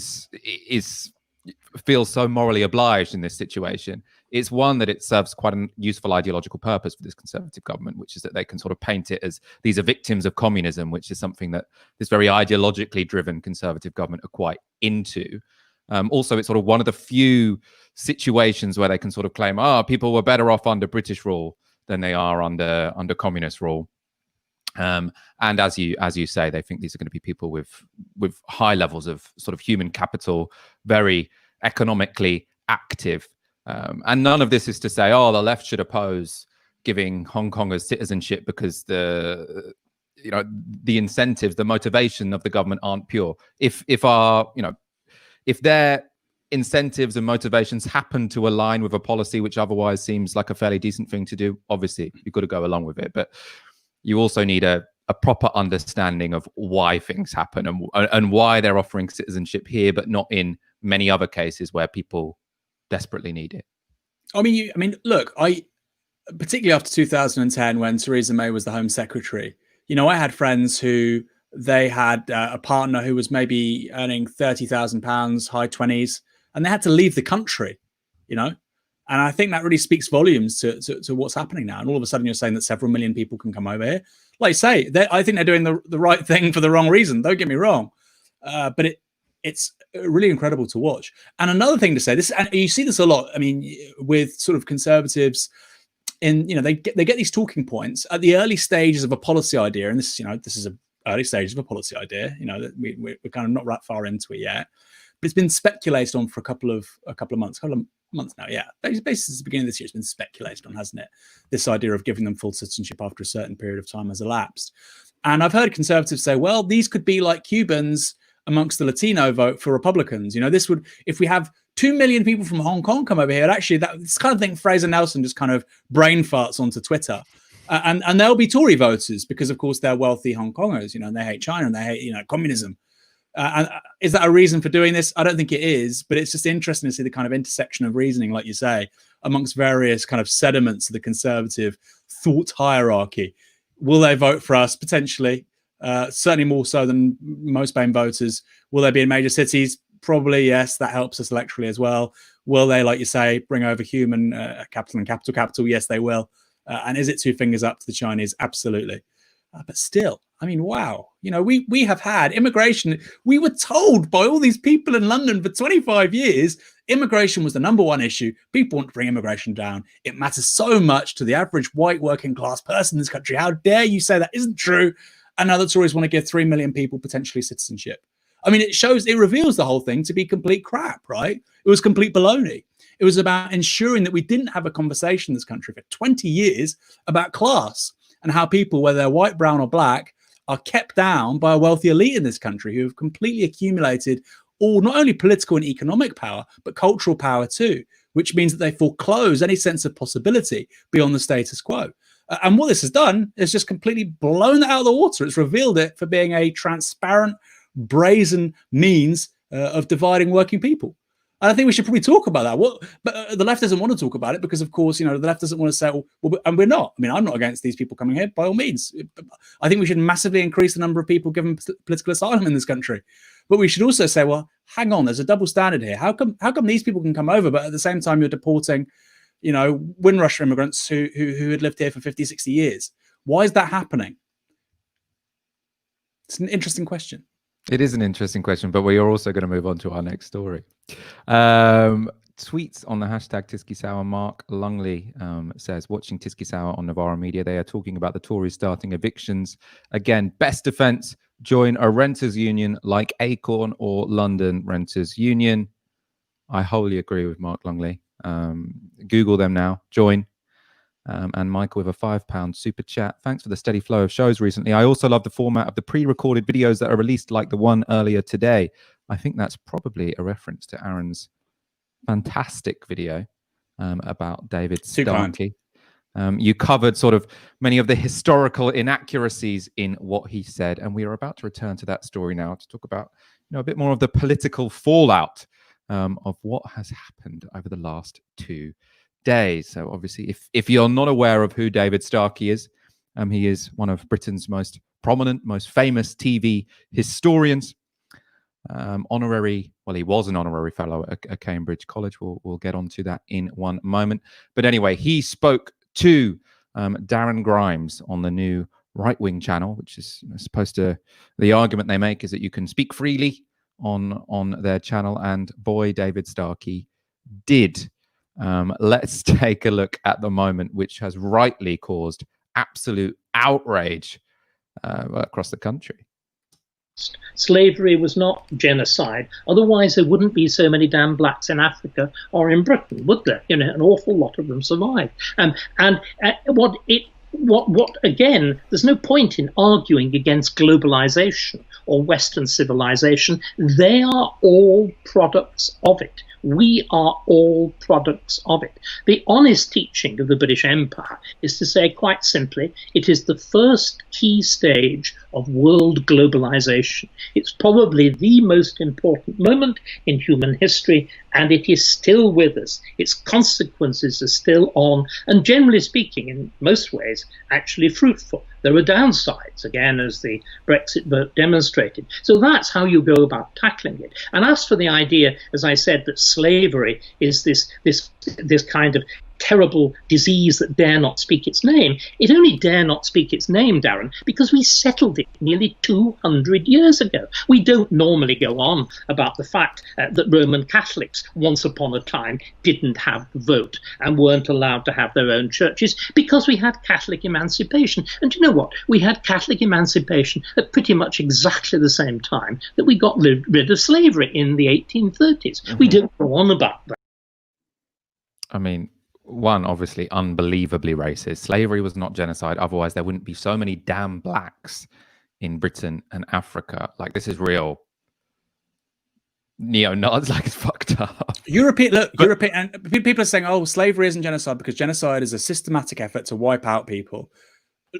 feels so morally obliged in this situation. It's one that it serves quite a useful ideological purpose for this Conservative government, which is that they can sort of paint it as these are victims of communism, which is something that this very ideologically driven Conservative government are quite into. Also, it's sort of one of the few situations where they can sort of claim, people were better off under British rule than they are under communist rule. And as you say, they think these are going to be people with high levels of sort of human capital, very economically active. And none of this is to say, the left should oppose giving Hong Kongers citizenship because the incentives, the motivation of the government aren't pure. If their incentives and motivations happen to align with a policy which otherwise seems like a fairly decent thing to do, obviously you've got to go along with it. But you also need a proper understanding of why things happen and why they're offering citizenship here, but not in many other cases where people desperately need it. I mean, look, particularly after 2010, when Theresa May was the Home Secretary, I had friends who they had a partner who was maybe earning £30,000, high 20s, and they had to leave the country, And I think that really speaks volumes to what's happening now. And all of a sudden, you're saying that several million people can come over here. Like I say, I think they're doing the right thing for the wrong reason. Don't get me wrong, but it's really incredible to watch. And another thing to say, and you see this a lot. I mean, with sort of Conservatives, they get these talking points at the early stages of a policy idea, and this is a early stages of a policy idea. That we're kind of not that far into it yet, but it's been speculated on for a couple of months now. Yeah, basically since the beginning of this year, it's been speculated on, hasn't it? This idea of giving them full citizenship after a certain period of time has elapsed. And I've heard Conservatives say, well, these could be like Cubans amongst the Latino vote for Republicans. This would, if we have 2 million people from Hong Kong come over here, actually this kind of thing Fraser Nelson just kind of brain farts onto Twitter. And they'll be Tory voters because, of course, they're wealthy Hong Kongers, and they hate China and they hate, communism. And is that a reason for doing this? I don't think it is, but it's just interesting to see the kind of intersection of reasoning, like you say, amongst various kind of sediments of the Conservative thought hierarchy. Will they vote for us? Potentially. Certainly more so than most BAME voters. Will they be in major cities? Probably, yes. That helps us electorally as well. Will they, like you say, bring over human capital and capital? Yes, they will. And is it two fingers up to the Chinese? Absolutely. But still, I mean, wow. We have had immigration. We were told by all these people in London for 25 years, immigration was the number one issue. People want to bring immigration down. It matters so much to the average white working class person in this country. How dare you say that isn't true? And now the Tories want to give 3 million people potentially citizenship. I mean, it reveals the whole thing to be complete crap, right? It was complete baloney. It was about ensuring that we didn't have a conversation in this country for 20 years about class and how people, whether they're white, brown or black, are kept down by a wealthy elite in this country who have completely accumulated all not only political and economic power, but cultural power too, which means that they foreclose any sense of possibility beyond the status quo. And what this has done is just completely blown that out of the water. It's revealed it for being a transparent, brazen means of dividing working people. And I think we should probably talk about that. But the left doesn't want to talk about it because, of course, the left doesn't want to say, well, and we're not. I mean, I'm not against these people coming here, by all means. I think we should massively increase the number of people given political asylum in this country. But we should also say, well, hang on, there's a double standard here. How come these people can come over, but at the same time you're deporting, Windrush immigrants who had lived here for 50, 60 years? Why is that happening? It's an interesting question. It is an interesting question, but we are also going to move on to our next story. Tweets on the hashtag Tisky Sour. Mark Lungley says, watching Tisky Sour on Navarro Media, they are talking about the Tories starting evictions. Again, best defence, join a renters union like Acorn or London Renters Union. I wholly agree with Mark Lungley. Google them now, join. And Michael with a £5 super chat. Thanks for the steady flow of shows recently. I also love the format of the pre-recorded videos that are released like the one earlier today. I think that's probably a reference to Aaron's fantastic video about David Starkey. You covered sort of many of the historical inaccuracies in what he said, and we are about to return to that story now to talk about a bit more of the political fallout of what has happened over the last 2 days. So obviously, if you're not aware of who David Starkey is, he is one of Britain's most prominent, most famous TV historians. He was an honorary fellow at Cambridge College. We'll get onto that in one moment. But anyway, he spoke to Darren Grimes on the new right-wing channel, which is supposed to, the argument they make is that you can speak freely on their channel, and boy, David Starkey did. Let's take a look at the moment, which has rightly caused absolute outrage across the country. Slavery was not genocide. Otherwise, there wouldn't be so many damn blacks in Africa or in Britain, would there? An awful lot of them survived. What again, there's no point in arguing against globalization or Western civilization. They are all products of it. We are all products of it. The honest teaching of the British Empire is to say, quite simply, it is the first key stage of world globalization. It's probably the most important moment in human history, and it is still with us. Its consequences are still on, and generally speaking, in most ways, actually fruitful. There are downsides, again, as the Brexit vote demonstrated. So that's how you go about tackling it. And as for the idea, as I said, that slavery is this kind of terrible disease that dare not speak its name, it only dare not speak its name, Darren, because we settled it nearly 200 years ago. We don't normally go on about the fact that Roman Catholics once upon a time didn't have the vote and weren't allowed to have their own churches because we had Catholic emancipation. And you know what? We had Catholic emancipation at pretty much exactly the same time that we got rid of slavery in the 1830s. Mm-hmm. We don't go on about that. I mean, one, obviously unbelievably racist. Slavery was not genocide. Otherwise, there wouldn't be so many damn blacks in Britain and Africa. Like, this is real neo-Nazi, like, it's fucked up. European, and people are saying, oh, slavery isn't genocide because genocide is a systematic effort to wipe out people.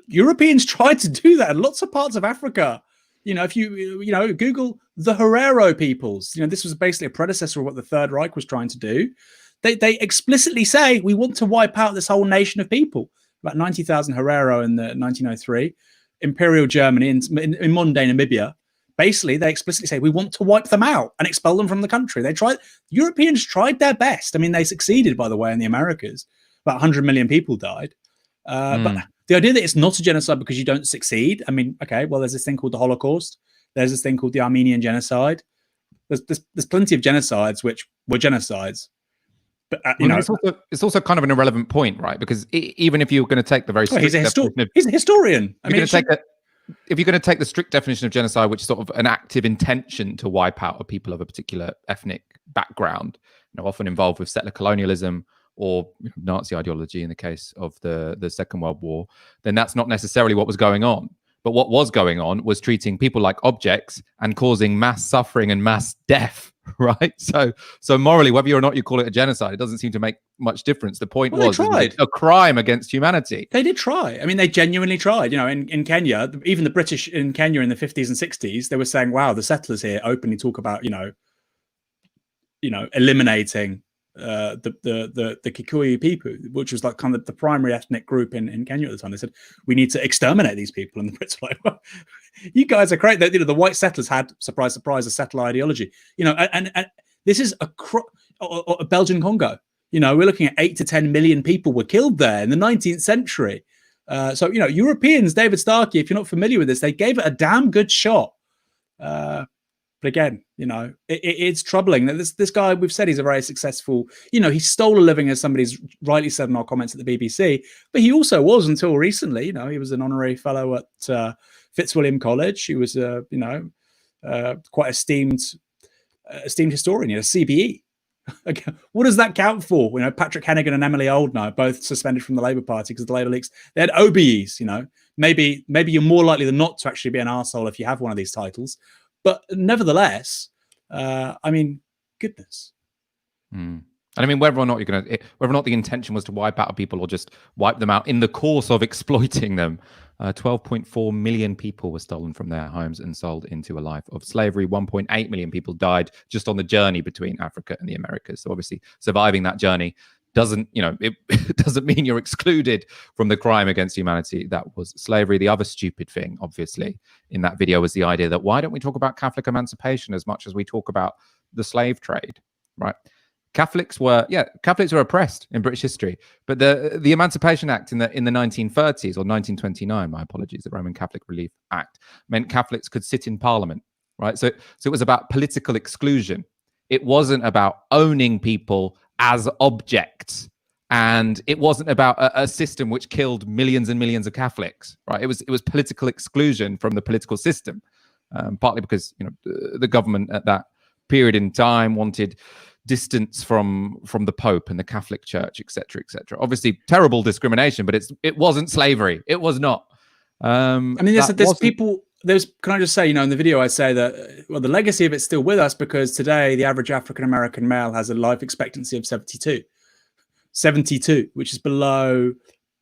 Europeans tried to do that in lots of parts of Africa. If you Google the Herero peoples, this was basically a predecessor of what the Third Reich was trying to do. They explicitly say we want to wipe out this whole nation of people. About 90,000 Herero in the 1903, Imperial Germany in modern day Namibia. Basically, they explicitly say we want to wipe them out and expel them from the country. Europeans tried their best. I mean, they succeeded, by the way, in the Americas. About 100 million people died. But the idea that it's not a genocide because you don't succeed. I mean, okay, well, there's this thing called the Holocaust. There's this thing called the Armenian genocide. There's plenty of genocides which were genocides. But it's also kind of an irrelevant point, right? Because even if you're going to take the very strict he's a historian. If you're going to take the strict definition of genocide, which is sort of an active intention to wipe out a people of a particular ethnic background, often involved with settler colonialism or Nazi ideology in the case of the Second World War, then that's not necessarily what was going on. But what was going on was treating people like objects and causing mass suffering and mass death, right? So morally, whether or not you call it a genocide, it doesn't seem to make much difference. The point was it was a crime against humanity. They did try. I mean, they genuinely tried. You know, in Kenya, even the British in Kenya in the 50s and 60s, they were saying, "Wow, the settlers here openly talk about eliminating the Kikuyu people," which was like kind of the primary ethnic group in Kenya at the time. They said, "We need to exterminate these people," and the Brits were like, "Well, you guys are great." The white settlers had, surprise, surprise, a settler ideology. And this is a Belgian Congo. We're looking at 8 to 10 million people were killed there in the 19th century. So Europeans, David Starkey, if you're not familiar with this, they gave it a damn good shot. But again, it's troubling that this guy, we've said he's a very successful, he stole a living, as somebody's rightly said in our comments at the BBC, but he also was, until recently, he was an honorary fellow at Fitzwilliam College. He was, quite esteemed historian, CBE. What does that count for? Patrick Hennigan and Emily Oldknight, both suspended from the Labour Party because of the Labour leaks. They had OBEs, Maybe you're more likely than not to actually be an arsehole if you have one of these titles. But nevertheless, goodness. And I mean, whether or not the intention was to wipe out people or just wipe them out in the course of exploiting them, 12.4 million people were stolen from their homes and sold into a life of slavery. 1.8 million people died just on the journey between Africa and the Americas. So obviously, surviving that journey doesn't mean you're excluded from the crime against humanity that was slavery. The other stupid thing, obviously, in that video was the idea that why don't we talk about Catholic emancipation as much as we talk about the slave trade, right? Catholics were oppressed in British history, but the Emancipation Act in the 1930s or 1929, my apologies, the Roman Catholic Relief Act meant Catholics could sit in Parliament, right? So it was about political exclusion. It wasn't about owning people as objects, and it wasn't about a system which killed millions and millions of Catholics, right? It was political exclusion from the political system, partly because the government at that period in time wanted distance from the Pope and the Catholic Church, etc., etc. Obviously, terrible discrimination, but it wasn't slavery. It was not. There's people. Can I just say, in the video, I say that, the legacy of it's still with us because today the average African-American male has a life expectancy of 72, which is below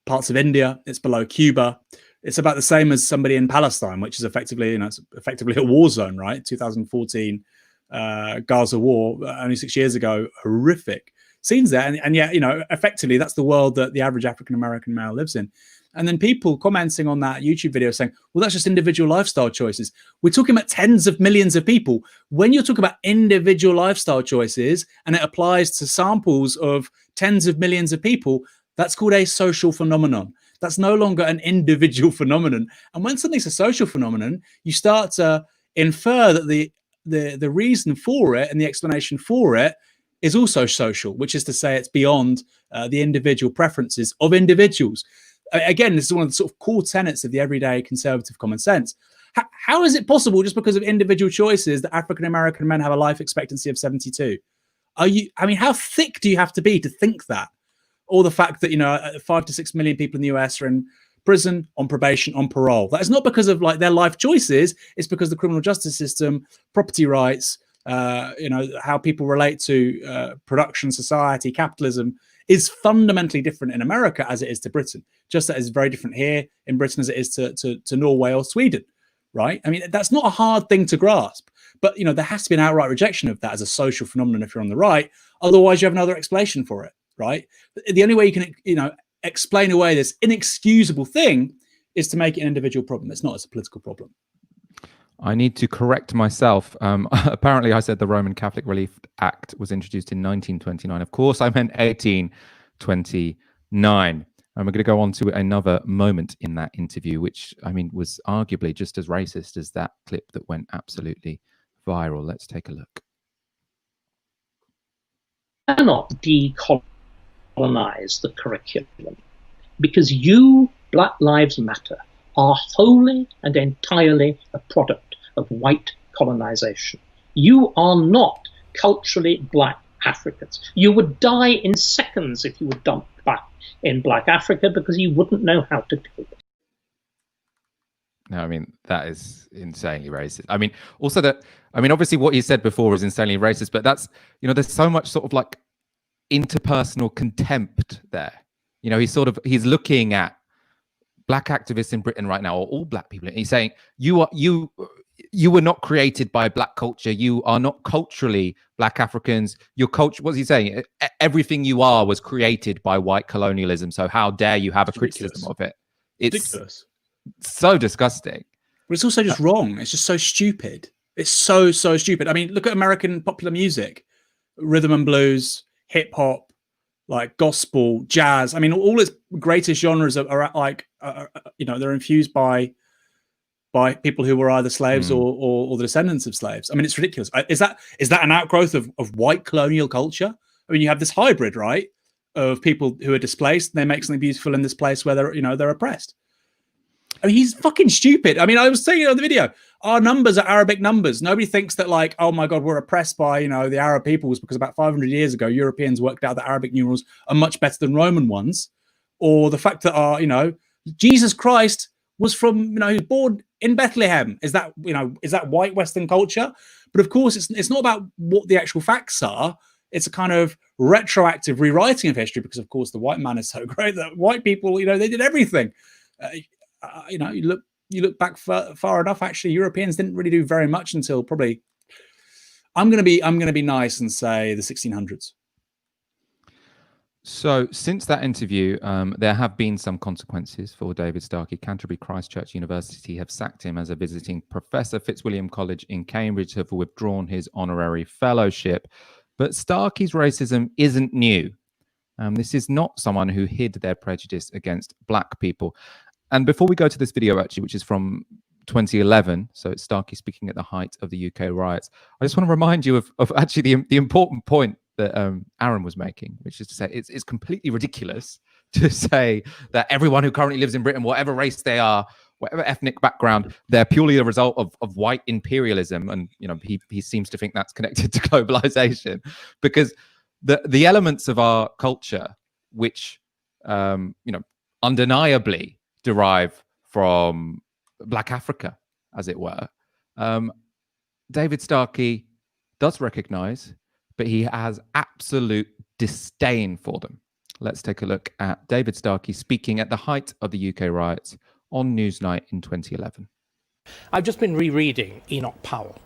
parts of India. It's below Cuba. It's about the same as somebody in Palestine, which is effectively, it's effectively a war zone, right? 2014 Gaza war, only 6 years ago, horrific scenes there. And yet, effectively that's the world that the average African-American male lives in. And then people commenting on that YouTube video saying, well, that's just individual lifestyle choices. We're talking about tens of millions of people. When you're talking about individual lifestyle choices and it applies to samples of tens of millions of people, that's called a social phenomenon. That's no longer an individual phenomenon. And when something's a social phenomenon, you start to infer that the reason for it and the explanation for it is also social, which is to say it's beyond the individual preferences of individuals. Again, this is one of the sort of core tenets of the everyday conservative common sense. How is it possible, just because of individual choices, that African-American men have a life expectancy of 72? How thick do you have to be to think that? Or the fact that, 5 to 6 million people in the US are in prison, on probation, on parole. That is not because of their life choices. It's because the criminal justice system, property rights, how people relate to production, society, capitalism is fundamentally different in America as it is to Britain. Just that it's very different here in Britain as it is to Norway or Sweden, right? That's not a hard thing to grasp, but there has to be an outright rejection of that as a social phenomenon if you're on the right. Otherwise, you have another explanation for it, right? The only way you can, explain away this inexcusable thing is to make it an individual problem. It's not, it's a political problem. I need to correct myself. Apparently, I said the Roman Catholic Relief Act was introduced in 1929. Of course, I meant 1829. And we're going to go on to another moment in that interview, which, was arguably just as racist as that clip that went absolutely viral. Let's take a look. Cannot decolonize the curriculum because you, Black Lives Matter, are wholly and entirely a product of white colonization. You are not culturally Black Africans. You would die in seconds if you were dumped back in Black Africa because you wouldn't know how to cope. No, I mean, that is insanely racist. I mean, also obviously what he said before was insanely racist, but that's, there's so much sort of like interpersonal contempt there. He's looking at black activists in Britain right now, or all black people, and he's saying, you were not created by black culture. You are not culturally black Africans. Your culture, what's he saying? Everything you are was created by white colonialism. So how dare you have a criticism of it? It's ridiculous. So disgusting. But it's also just wrong. It's just so stupid. It's so stupid. I mean, look at American popular music, rhythm and blues, hip hop, like gospel, jazz. I mean, all its greatest genres are like, they're infused by people who were either slaves or the descendants of slaves. I mean, it's ridiculous. Is that an outgrowth of white colonial culture? I mean, you have this hybrid, right, of people who are displaced, and they make something beautiful in this place where they're oppressed. I mean, he's fucking stupid. I mean, I was saying it on the video. Our numbers are Arabic numbers. Nobody thinks that, like, oh my God, we're oppressed by, the Arab peoples, because about 500 years ago, Europeans worked out that Arabic numerals are much better than Roman ones. Or the fact that Jesus Christ was from, he was born in Bethlehem. Is that white Western culture? But of course, it's not about what the actual facts are. It's a kind of retroactive rewriting of history, because of course the white man is so great that white people, they did everything. You look back far enough. Actually, Europeans didn't really do very much until probably. I'm gonna be nice and say the 1600s. So since that interview, there have been some consequences for David Starkey. Canterbury Christchurch University have sacked him as a visiting professor. Fitzwilliam College in Cambridge have withdrawn his honorary fellowship. But Starkey's racism isn't new. This is not someone who hid their prejudice against black people. And before we go to this video, actually, which is from 2011, so it's Starkey speaking at the height of the UK riots, I just want to remind you of actually the important point that Aaron was making, which is to say it's completely ridiculous to say that everyone who currently lives in Britain, whatever race they are, whatever ethnic background, they're purely a result of white imperialism. And, he seems to think that's connected to globalization, because the elements of our culture, which, undeniably derive from Black Africa, as it were, David Starkey does recognize, but he has absolute disdain for them. Let's take a look at David Starkey speaking at the height of the UK riots on Newsnight in 2011. I've just been rereading Enoch Powell,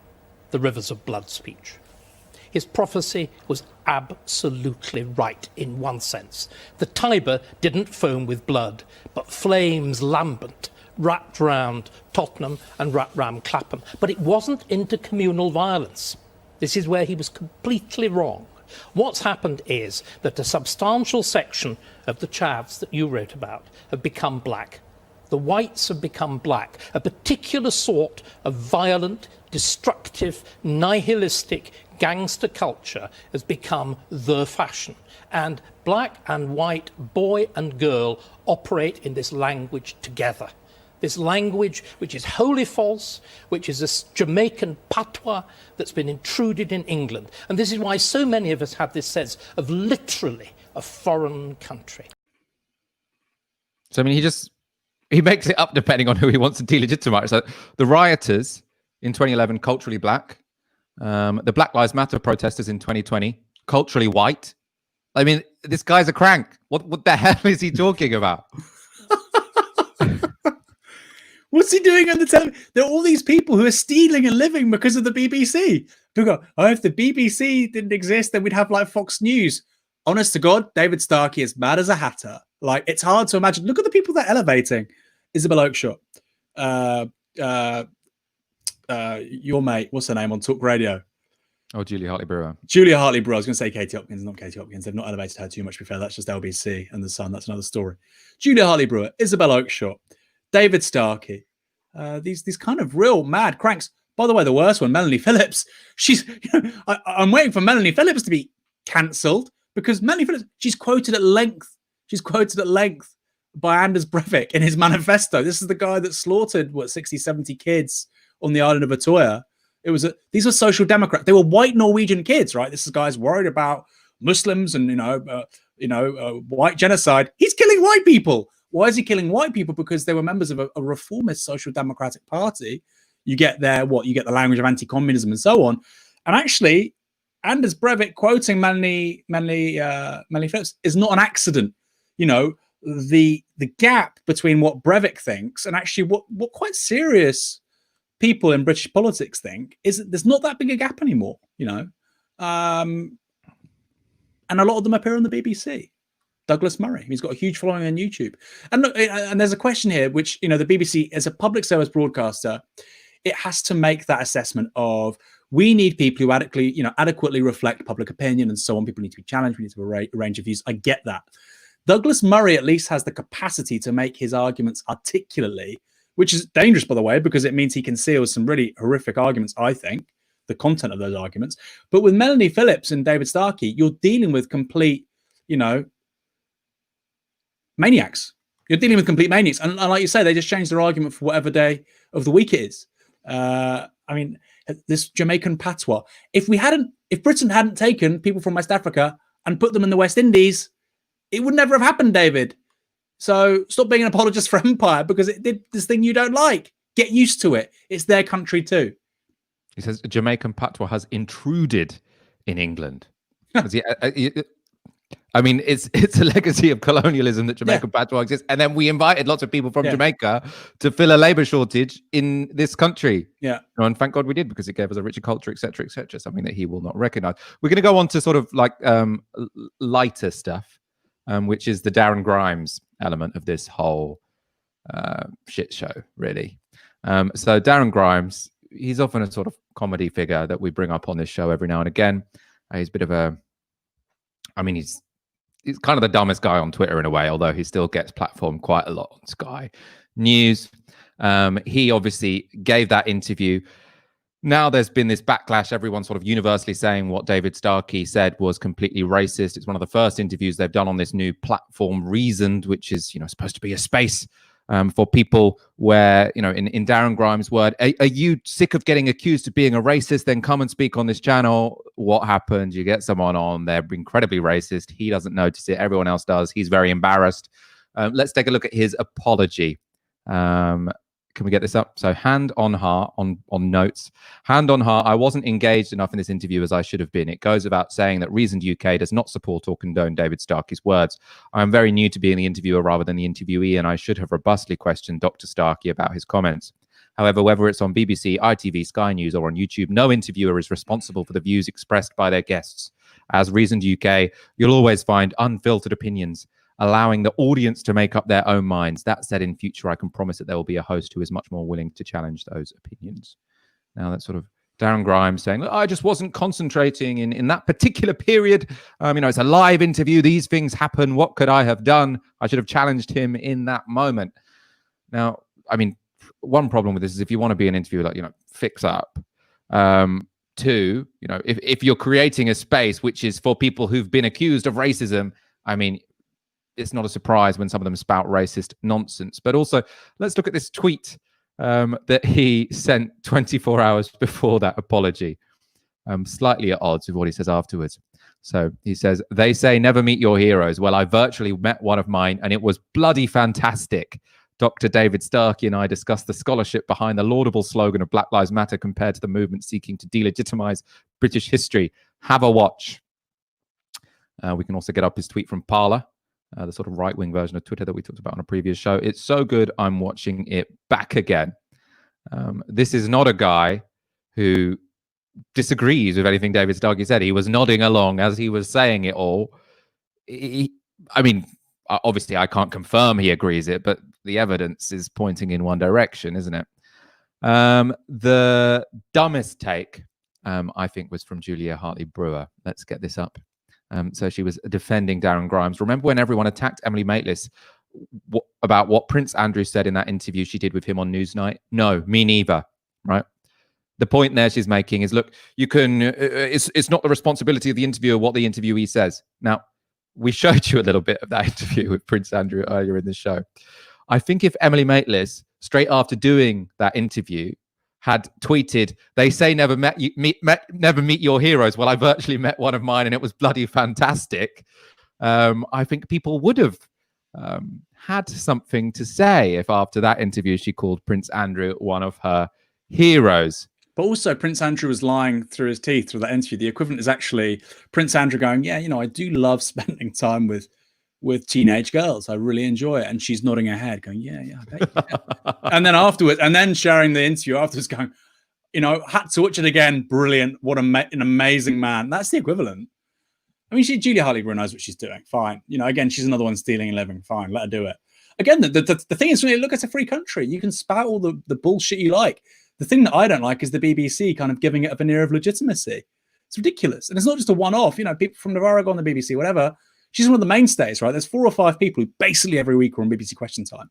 The Rivers of Blood speech. His prophecy was absolutely right in one sense. The Tiber didn't foam with blood, but flames lambent wrapped round Tottenham and wrapped round Clapham. But it wasn't intercommunal violence. This is where he was completely wrong. What's happened is that a substantial section of the chavs that you wrote about have become black. The whites have become black. A particular sort of violent, destructive, nihilistic gangster culture has become the fashion. And black and white, boy and girl, operate in this language together. This language which is wholly false, which is a Jamaican patois that's been intruded in England. And this is why so many of us have this sense of literally a foreign country. So, I mean, he makes it up depending on who he wants to delegitimize. So the rioters in 2011, culturally black. The Black Lives Matter protesters in 2020, culturally white. I mean, this guy's a crank. What the hell is he talking about? What's he doing on the television? There are all these people who are stealing a living because of the BBC. People go, oh, if the BBC didn't exist, then we'd have like Fox News. Honest to God, David Starkey is mad as a hatter. Like, it's hard to imagine. Look at the people they're elevating. Isabel Oakeshott. Your mate, what's her name on Talk Radio? Oh, Julia Hartley-Brewer. Julia Hartley-Brewer. I was going to say Katie Hopkins, not Katie Hopkins. They've not elevated her too much, to be fair. That's just LBC and The Sun. That's another story. Julia Hartley-Brewer, Isabel Oakeshott, David Starkey. These kind of real mad cranks. By the way, the worst one, Melanie Phillips. I'm waiting for Melanie Phillips to be cancelled, because Melanie Phillips, she's quoted at length. She's quoted at length by Anders Breivik in his manifesto. This is the guy that slaughtered, 60, 70 kids on the island of Atoya. These were social democrats. They were white Norwegian kids, right? This guy's worried about Muslims and, white genocide. He's killing white people. Why is he killing white people? Because they were members of a reformist social democratic party. You get there, you get the language of anti-communism and so on. And actually, Anders Breivik quoting Melanie Phillips is not an accident. You know, the gap between what Breivik thinks and actually what quite serious people in British politics think is that there's not that big a gap anymore, you know. And a lot of them appear on the BBC. Douglas Murray, he's got a huge following on YouTube. And look, and there's a question here, which, you know, the BBC, as a public service broadcaster, it has to make that assessment of, we need people who adequately reflect public opinion and so on. People need to be challenged. We need to have a range of views. I get that. Douglas Murray at least has the capacity to make his arguments articulately, which is dangerous, by the way, because it means he conceals some really horrific arguments, I think, the content of those arguments. But with Melanie Phillips and David Starkey, you're dealing with complete, you know, maniacs. You're dealing with complete maniacs. And like you say, they just changed their argument for whatever day of the week it is. I mean, this Jamaican patois. If Britain hadn't taken people from West Africa and put them in the West Indies, it would never have happened, David. So stop being an apologist for empire, because it did this thing you don't like. Get used to it. It's their country too. He says Jamaican patois has intruded in England. I mean, it's a legacy of colonialism that Jamaican patois exists. And then we invited lots of people from Jamaica to fill a labor shortage in this country. Yeah. And thank God we did, because it gave us a richer culture, etc., something that he will not recognize. We're going to go on to sort of like lighter stuff, which is the Darren Grimes element of this whole shit show, really. So Darren Grimes, he's often a sort of comedy figure that we bring up on this show every now and again. He's a bit of a, I mean, he's kind of the dumbest guy on Twitter in a way, although he still gets platformed quite a lot on Sky News. He obviously gave that interview. Now there's been this backlash, everyone sort of universally saying what David Starkey said was completely racist. It's one of the first interviews they've done on this new platform, Reasoned, which is, you know, supposed to be a space for people where, you know, in Darren Grimes' word, are you sick of getting accused of being a racist? Then come and speak on this channel. What happens? You get someone on, they're incredibly racist. He doesn't notice it. Everyone else does. He's very embarrassed. Let's take a look at his apology. Can we get this up? So hand on heart, on notes. Hand on heart, I wasn't engaged enough in this interview as I should have been. It goes without saying that Reasoned UK does not support or condone David Starkey's words. I am very new to being the interviewer rather than the interviewee, and I should have robustly questioned Dr. Starkey about his comments. However, whether it's on BBC, ITV, Sky News, or on YouTube, no interviewer is responsible for the views expressed by their guests. As Reasoned UK, you'll always find unfiltered opinions, allowing the audience to make up their own minds. That said, in future, I can promise that there will be a host who is much more willing to challenge those opinions. Now, that's sort of Darren Grimes saying, I just wasn't concentrating in that particular period. You know, it's a live interview. These things happen. What could I have done? I should have challenged him in that moment. Now, I mean, one problem with this is if you want to be an interviewer, like, you know, fix up. Two, you know, if you're creating a space which is for people who've been accused of racism, I mean, it's not a surprise when some of them spout racist nonsense. But also, let's look at this tweet that he sent 24 hours before that apology. Slightly at odds with what he says afterwards. So he says, they say never meet your heroes. Well, I virtually met one of mine, and it was bloody fantastic. Dr. David Starkey and I discussed the scholarship behind the laudable slogan of Black Lives Matter compared to the movement seeking to delegitimize British history. Have a watch. We can also get up his tweet from Parler. The sort of right-wing version of Twitter that we talked about on a previous show. It's so good, I'm watching it back again. This is not a guy who disagrees with anything David Starkey said. He was nodding along as he was saying it all. I mean, obviously, I can't confirm he agrees it, but the evidence is pointing in one direction, isn't it? The dumbest take, I think, was from Julia Hartley-Brewer. Let's get this up. So she was defending Darren Grimes. Remember when everyone attacked Emily Maitlis about what Prince Andrew said in that interview she did with him on Newsnight? No, me neither, right? The point there she's making is, look, you can, it's not the responsibility of the interviewer what the interviewee says. Now, we showed you a little bit of that interview with Prince Andrew earlier in the show. I think if Emily Maitlis, straight after doing that interview, had tweeted, they say never meet your heroes. Well, I virtually met one of mine and it was bloody fantastic. I think people would have had something to say if after that interview she called Prince Andrew one of her heroes. But also Prince Andrew was lying through his teeth through that interview. The equivalent is actually Prince Andrew going, yeah, I do love spending time with teenage girls. I really enjoy it. And she's nodding her head going, yeah, I bet you can. And then afterwards, and then sharing the interview afterwards going, had to watch it again. Brilliant. What an amazing man. That's the equivalent. I mean, Julia Hartley-Brunn knows what she's doing. Fine. Again, she's another one stealing and living. Fine. Let her do it. Again, the thing is, look, it's a free country. You can spout all the bullshit you like. The thing that I don't like is the BBC kind of giving it a veneer of legitimacy. It's ridiculous. And it's not just a one-off. People from Navarro go on the BBC, whatever. She's one of the mainstays, right? There's 4 or 5 people who basically every week are on BBC Question Time.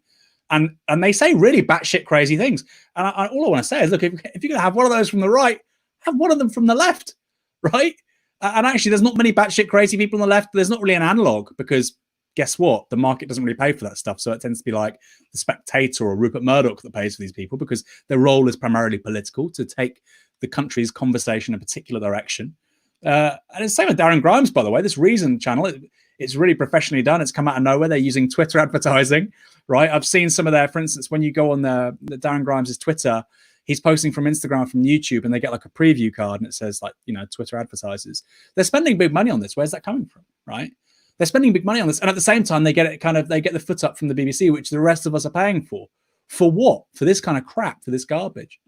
And they say really batshit crazy things. And all I want to say is, look, if you're going to have one of those from the right, have one of them from the left, right? And actually, there's not many batshit crazy people on the left. But there's not really an analog because guess what? The market doesn't really pay for that stuff. So it tends to be like the Spectator or Rupert Murdoch that pays for these people because their role is primarily political to take the country's conversation in a particular direction. And it's the same with Darren Grimes, by the way. This Reason channel, it's really professionally done. It's come out of nowhere. They're using Twitter advertising, right? I've seen some of their, for instance, when you go on the Darren Grimes' Twitter, he's posting from Instagram, from YouTube, and they get like a preview card and it says like, Twitter advertisers. They're spending big money on this. Where's that coming from, right? They're spending big money on this. And at the same time, they get the foot up from the BBC, which the rest of us are paying for. For what? For this kind of crap, for this garbage.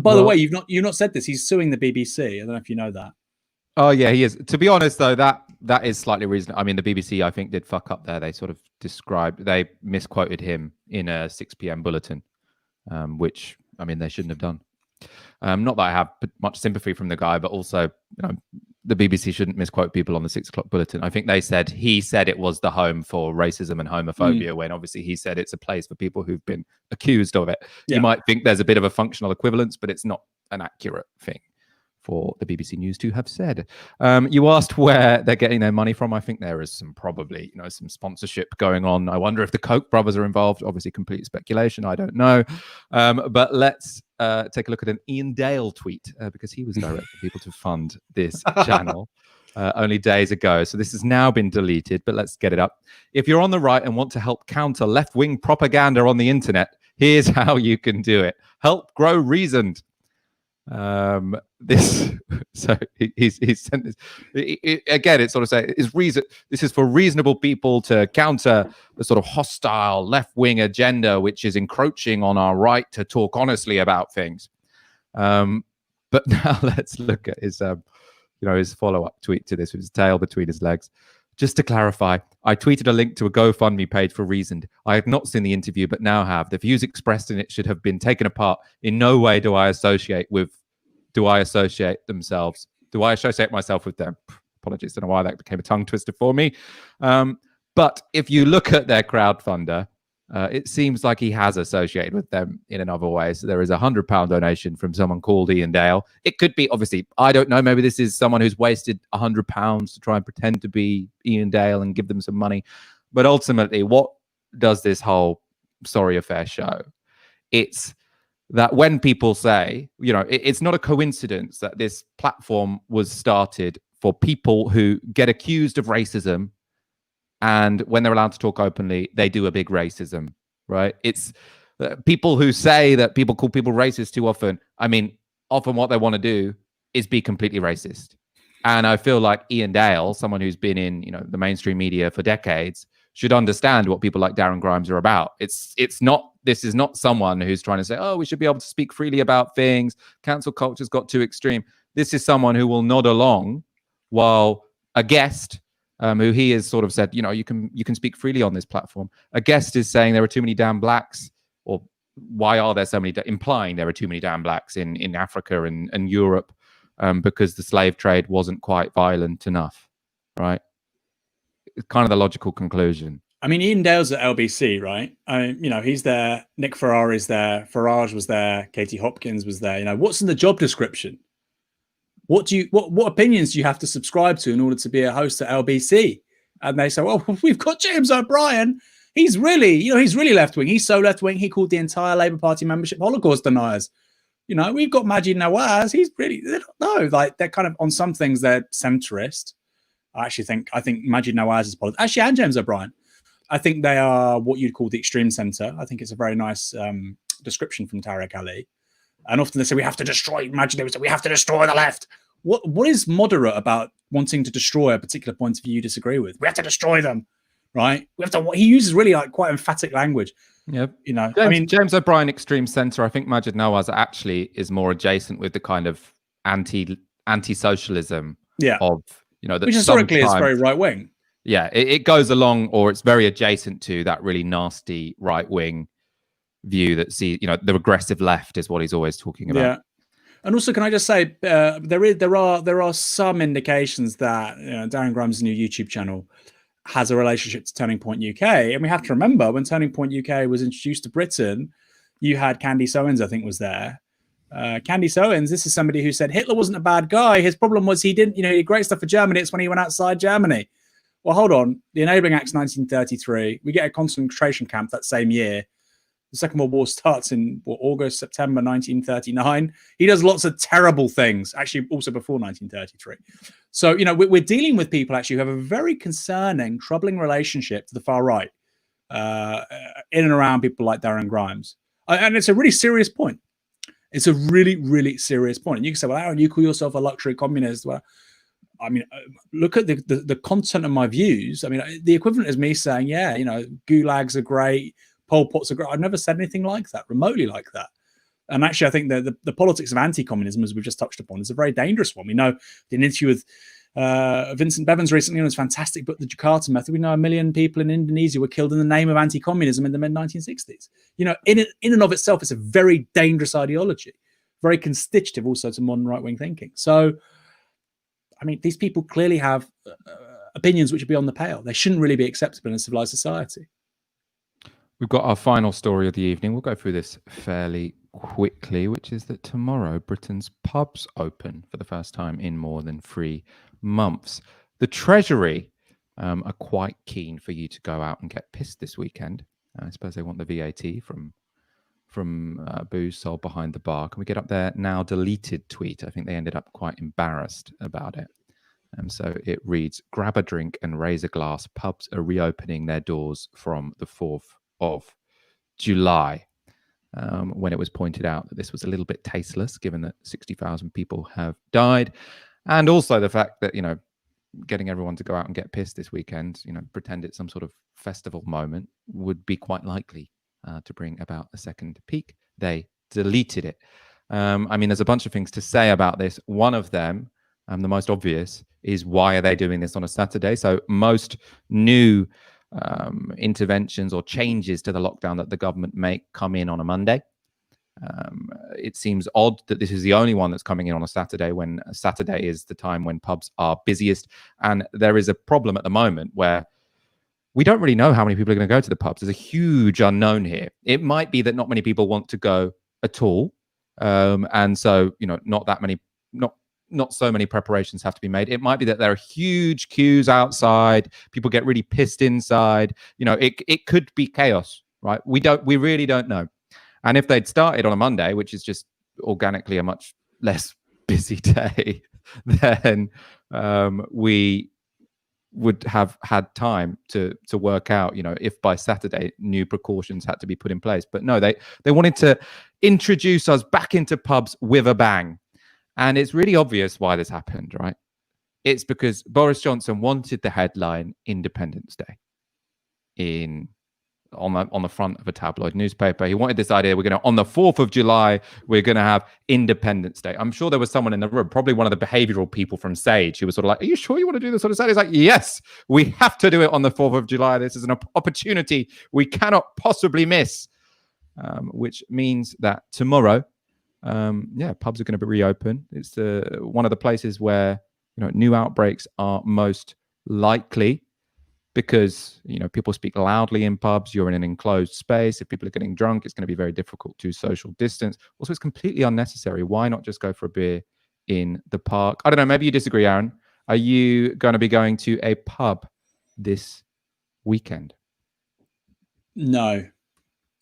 By the way, you've not said this. He's suing the BBC. I don't know if you know that. Oh yeah, he is. To be honest, though, that is slightly reasonable. I mean, the BBC, I think, did fuck up there. They sort of they misquoted him in a 6 p.m. bulletin, which I mean they shouldn't have done. Not that I have much sympathy from the guy, but also the BBC shouldn't misquote people on the 6 o'clock bulletin. I think he said it was the home for racism and homophobia, when obviously he said it's a place for people who've been accused of it. Yeah. You might think there's a bit of a functional equivalence, but it's not an accurate thing for the BBC News to have said. You asked where they're getting their money from. I think there is probably some sponsorship going on. I wonder if the Koch brothers are involved. Obviously, complete speculation. I don't know. But let's take a look at an Ian Dale tweet because he was directing people to fund this channel only days ago. So this has now been deleted, but let's get it up. If you're on the right and want to help counter left-wing propaganda on the internet, here's how you can do it. Help grow Reasoned. He's sent this again. It's sort of saying this is for reasonable people to counter the sort of hostile left-wing agenda which is encroaching on our right to talk honestly about things. But now let's look at his his follow-up tweet to this with his tail between his legs. Just to clarify, I tweeted a link to a GoFundMe page for Reasoned. I had not seen the interview, but now have. The views expressed in it should have been taken apart. In no way do I associate myself with them. Apologies, don't know why that became a tongue twister for me. But if you look at their crowdfunder, it seems like he has associated with them in another way. So there is a £100 donation from someone called Ian Dale. It could be, obviously, I don't know, maybe this is someone who's wasted £100 to try and pretend to be Ian Dale and give them some money. But ultimately, what does this whole sorry affair show? It's that when people say, it's not a coincidence that this platform was started for people who get accused of racism, and when they're allowed to talk openly, they do a big racism, right? It's people who say that people call people racist too often. I mean, often what they want to do is be completely racist. And I feel like Ian Dale, someone who's been in, the mainstream media for decades, should understand what people like Darren Grimes are about. This is not someone who's trying to say, oh, we should be able to speak freely about things. Cancel culture's got too extreme. This is someone who will nod along while a guest, who he has sort of said, you can speak freely on this platform. A guest is saying there are too many damn blacks, or why are there so many, implying there are too many damn blacks in Africa and Europe because the slave trade wasn't quite violent enough, right? It's kind of the logical conclusion. I mean, Ian Dale's at LBC, right? He's there. Nick Ferrari's there. Farage was there. Katie Hopkins was there. What's in the job description? What opinions do you have to subscribe to in order to be a host at LBC? And they say, well, we've got James O'Brien. He's really, he's really left-wing. He's so left-wing, he called the entire Labour Party membership Holocaust deniers. We've got Majid Nawaz. He's really, they don't know. Like, they're kind of, on some things, they're centrist. I think Majid Nawaz is politics. Actually, and James O'Brien. I think they are what you'd call the extreme centre. I think it's a very nice description from Tariq Ali. And often they say we have to destroy. Imagine they would say we have to destroy the left. What is moderate about wanting to destroy a particular point of view you disagree with? We have to destroy them, right? We have to. He uses really like quite emphatic language. Yeah, you know. James O'Brien, extreme centre. I think Majid Nawaz actually is more adjacent with the kind of anti-socialism. Yeah. Of that which historically is very right wing. Yeah, it goes along, or it's very adjacent to that really nasty right wing view that the regressive left is what he's always talking about. Yeah. And also, can I just say there are some indications that Darren Grimes' new YouTube channel has a relationship to Turning Point UK, and we have to remember when Turning Point UK was introduced to Britain, you had Candace Owens, I think, was there. Candace Owens, this is somebody who said Hitler wasn't a bad guy. His problem was he didn't, he did great stuff for Germany. It's when he went outside Germany. Well, hold on. The Enabling Act's 1933. We get a concentration camp that same year. The Second World War starts in August, September 1939. He does lots of terrible things, actually also before 1933. So, we're dealing with people actually who have a very concerning, troubling relationship to the far right in and around people like Darren Grimes. And it's a really serious point. It's a really, really serious point. And you can say, well, Aaron, you call yourself a luxury communist. Well, I mean, look at the content of my views. I mean, the equivalent is me saying, yeah, gulags are great. Pol Pot's are great. I've never said anything like that, remotely like that. And actually, I think the politics of anti-communism, as we've just touched upon, is a very dangerous one. We know in an interview with Vincent Bevins recently in his fantastic book, The Jakarta Method, we know 1 million people in Indonesia were killed in the name of anti-communism in the mid-1960s. In and of itself, it's a very dangerous ideology, very constitutive also to modern right-wing thinking. So, I mean, these people clearly have opinions which are beyond the pale. They shouldn't really be acceptable in a civilized society. We've got our final story of the evening. We'll go through this fairly quickly, which is that tomorrow Britain's pubs open for the first time in more than 3 months. The Treasury are quite keen for you to go out and get pissed this weekend. I suppose they want the VAT from booze sold behind the bar. Can we get up their now deleted tweet? I think they ended up quite embarrassed about it. So it reads, grab a drink and raise a glass. Pubs are reopening their doors from the 4th of July, when it was pointed out that this was a little bit tasteless, given that 60,000 people have died. And also the fact that, getting everyone to go out and get pissed this weekend, pretend it's some sort of festival moment, would be quite likely to bring about a second peak. They deleted it. I mean, there's a bunch of things to say about this. One of them, the most obvious, is why are they doing this on a Saturday? So most new interventions or changes to the lockdown that the government make come in on a Monday. It seems odd that this is the only one that's coming in on a Saturday, when Saturday is the time when pubs are busiest. And there is a problem at the moment where we don't really know how many people are going to go to the pubs. There's a huge unknown here. It might be that not many people want to go at all. And so, not so many preparations have to be made. It might be that there are huge queues outside. People get really pissed inside. It could be chaos, right? We really don't know. And if they'd started on a Monday, which is just organically a much less busy day, then we would have had time to work out, if by Saturday new precautions had to be put in place. But no, they wanted to introduce us back into pubs with a bang. And it's really obvious why this happened, right? It's because Boris Johnson wanted the headline Independence Day on the front of a tabloid newspaper. He wanted this idea, on the 4th of July, we're going to have Independence Day. I'm sure there was someone in the room, probably one of the behavioral people from Sage, who was sort of like, are you sure you want to do this on a Saturday? He's like, yes, we have to do it on the 4th of July. This is an opportunity we cannot possibly miss, which means that tomorrow, pubs are going to be reopened. It's one of the places where new outbreaks are most likely, because people speak loudly in pubs. You're in an enclosed space. If people are getting drunk, it's going to be very difficult to social distance. Also, it's completely unnecessary. Why not just go for a beer in the park? I don't know. Maybe you disagree, Aaron. Are you going to be going to a pub this weekend? No.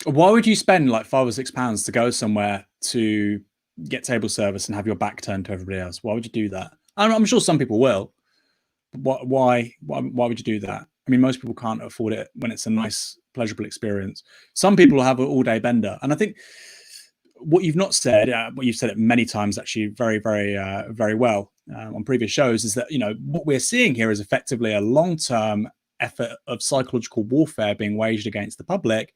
Why would you spend like £5 or £6 to go somewhere to get table service and have your back turned to everybody else? Why would you do that? I'm sure some people will. But why would you do that? I mean, most people can't afford it when it's a nice, pleasurable experience. Some people have an all-day bender. And I think what you've not said, what you've said it many times, actually very, very well on previous shows, is that, what we're seeing here is effectively a long-term effort of psychological warfare being waged against the public,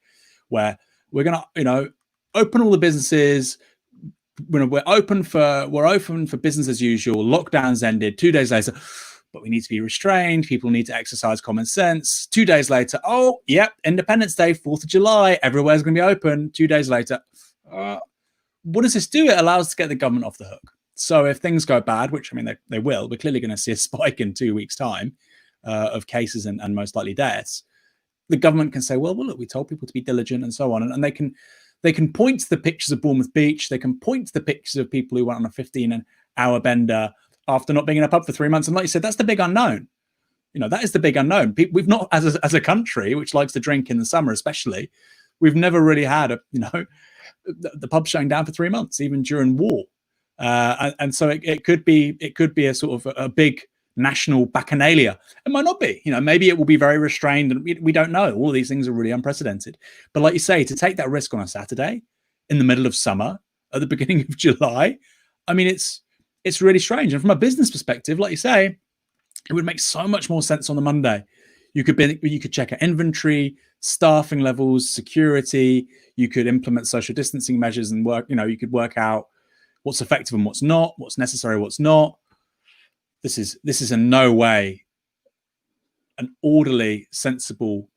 where we're going to, open all the businesses. We're open for business as usual. Lockdown's ended 2 days later, but we need to be restrained. People need to exercise common sense. 2 days later, oh, yep, Independence Day, 4th of July, everywhere's going to be open. 2 days later, what does this do? It allows us to get the government off the hook. So if things go bad, which, I mean, they will, we're clearly going to see a spike in 2 weeks' time of cases and most likely deaths. The government can say, well, look, we told people to be diligent and so on. And they can point to the pictures of Bournemouth Beach. They can point to the pictures of people who went on a 15-hour bender after not being in a pub for 3 months. And like you said, that's the big unknown. That is the big unknown. We've not, as a country, which likes to drink in the summer especially, we've never really had the pub shutting down for 3 months, even during war. And so it could be a sort of a big national bacchanalia. It might not be. Maybe it will be very restrained, and we don't know. All of these things are really unprecedented. But like you say, to take that risk on a Saturday in the middle of summer at the beginning of July, I mean, it's really strange. And from a business perspective, like you say, it would make so much more sense on the Monday. You could check out inventory, staffing levels, security. You could implement social distancing measures and work. You could work out what's effective and what's not, what's necessary, what's not. This is in no way an orderly, sensible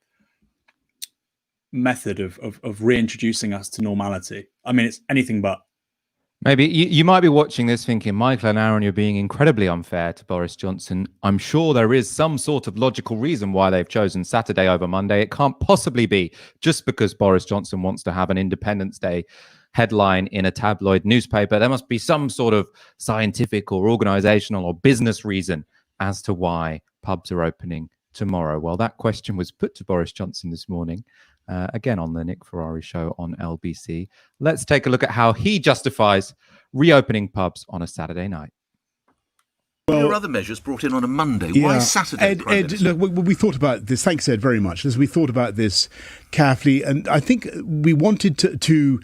method of reintroducing us to normality. I mean, it's anything but. Maybe you might be watching this thinking, Michael and Aaron, you're being incredibly unfair to Boris Johnson. I'm sure there is some sort of logical reason why they've chosen Saturday over Monday. It can't possibly be just because Boris Johnson wants to have an Independence Day headline in a tabloid newspaper. There must be some sort of scientific or organizational or business reason as to why pubs are opening tomorrow. Well, that question was put to Boris Johnson this morning, again on the Nick Ferrari show on LBC. Let's take a look at how he justifies reopening pubs on a Saturday night. Well, there are other measures brought in on a Monday. Yeah. Why Saturday? Ed, look, we thought about this. Thanks, Ed, very much. We thought about this carefully, and I think we wanted to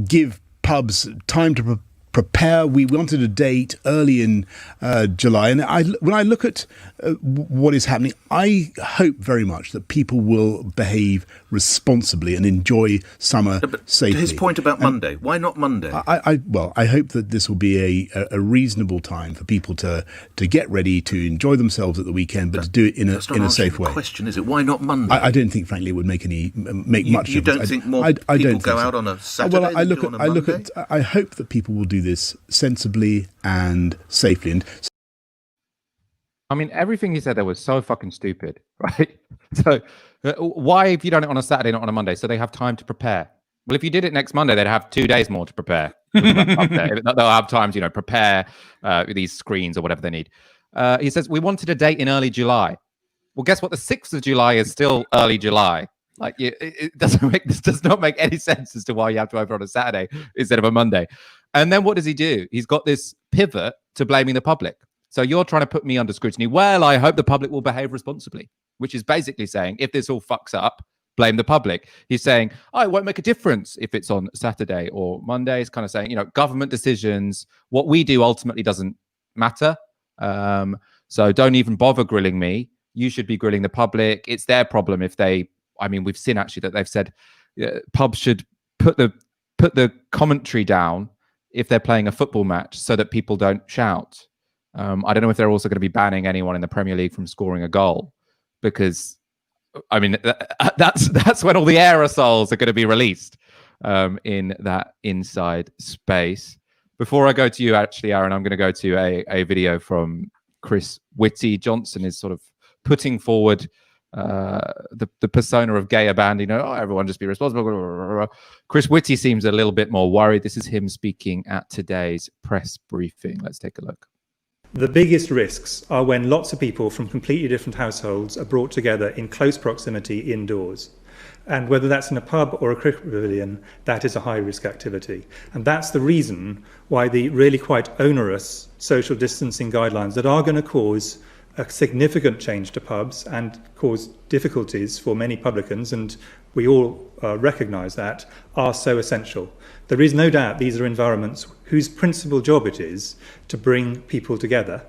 give pubs time to prepare. We wanted a date early in July, and when I look at what is happening, I hope very much that people will behave responsibly and enjoy summer safely. To his point about Monday, why not Monday? I hope that this will be a reasonable time for people to get ready to enjoy themselves at the weekend, but to do it in a safe way. The question is it? Why not Monday? I don't think, frankly, it would make much. You don't think more people go out on a Saturday? Well, I hope that people will do this sensibly and safely. And I mean, everything he said there was so fucking stupid, right? So why, if you done it on a Saturday, not on a Monday? So they have time to prepare. Well, if you did it next Monday, they'd have 2 days more to prepare. They'll have time to, prepare these screens or whatever they need. He says, we wanted a date in early July. Well, guess what? The 6th of July is still early July. Like, this does not make any sense as to why you have to open on a Saturday instead of a Monday. And then what does he do? He's got this pivot to blaming the public. So you're trying to put me under scrutiny. Well, I hope the public will behave responsibly, which is basically saying, if this all fucks up, blame the public. He's saying, it won't make a difference if it's on Saturday or Monday. It's kind of saying, government decisions, what we do ultimately doesn't matter. So don't even bother grilling me. You should be grilling the public. It's their problem if we've seen actually that they've said pubs should put the commentary down if they're playing a football match so that people don't shout. I don't know if they're also going to be banning anyone in the Premier League from scoring a goal, because that's when all the aerosols are going to be released in that inside space. Before I go to you, actually, Aaron, I'm going to go to a video from Chris Whitty. Johnson is sort of putting forward the persona of gay abandon, everyone just be responsible. Chris Whitty seems a little bit more worried. This is him speaking at today's press briefing. Let's take a look. The biggest risks are when lots of people from completely different households are brought together in close proximity indoors. And whether that's in a pub or a cricket pavilion, that is a high-risk activity. And that's the reason why the really quite onerous social distancing guidelines that are going to cause a significant change to pubs and cause difficulties for many publicans, and we all recognise that, are so essential. There is no doubt these are environments whose principal job it is to bring people together.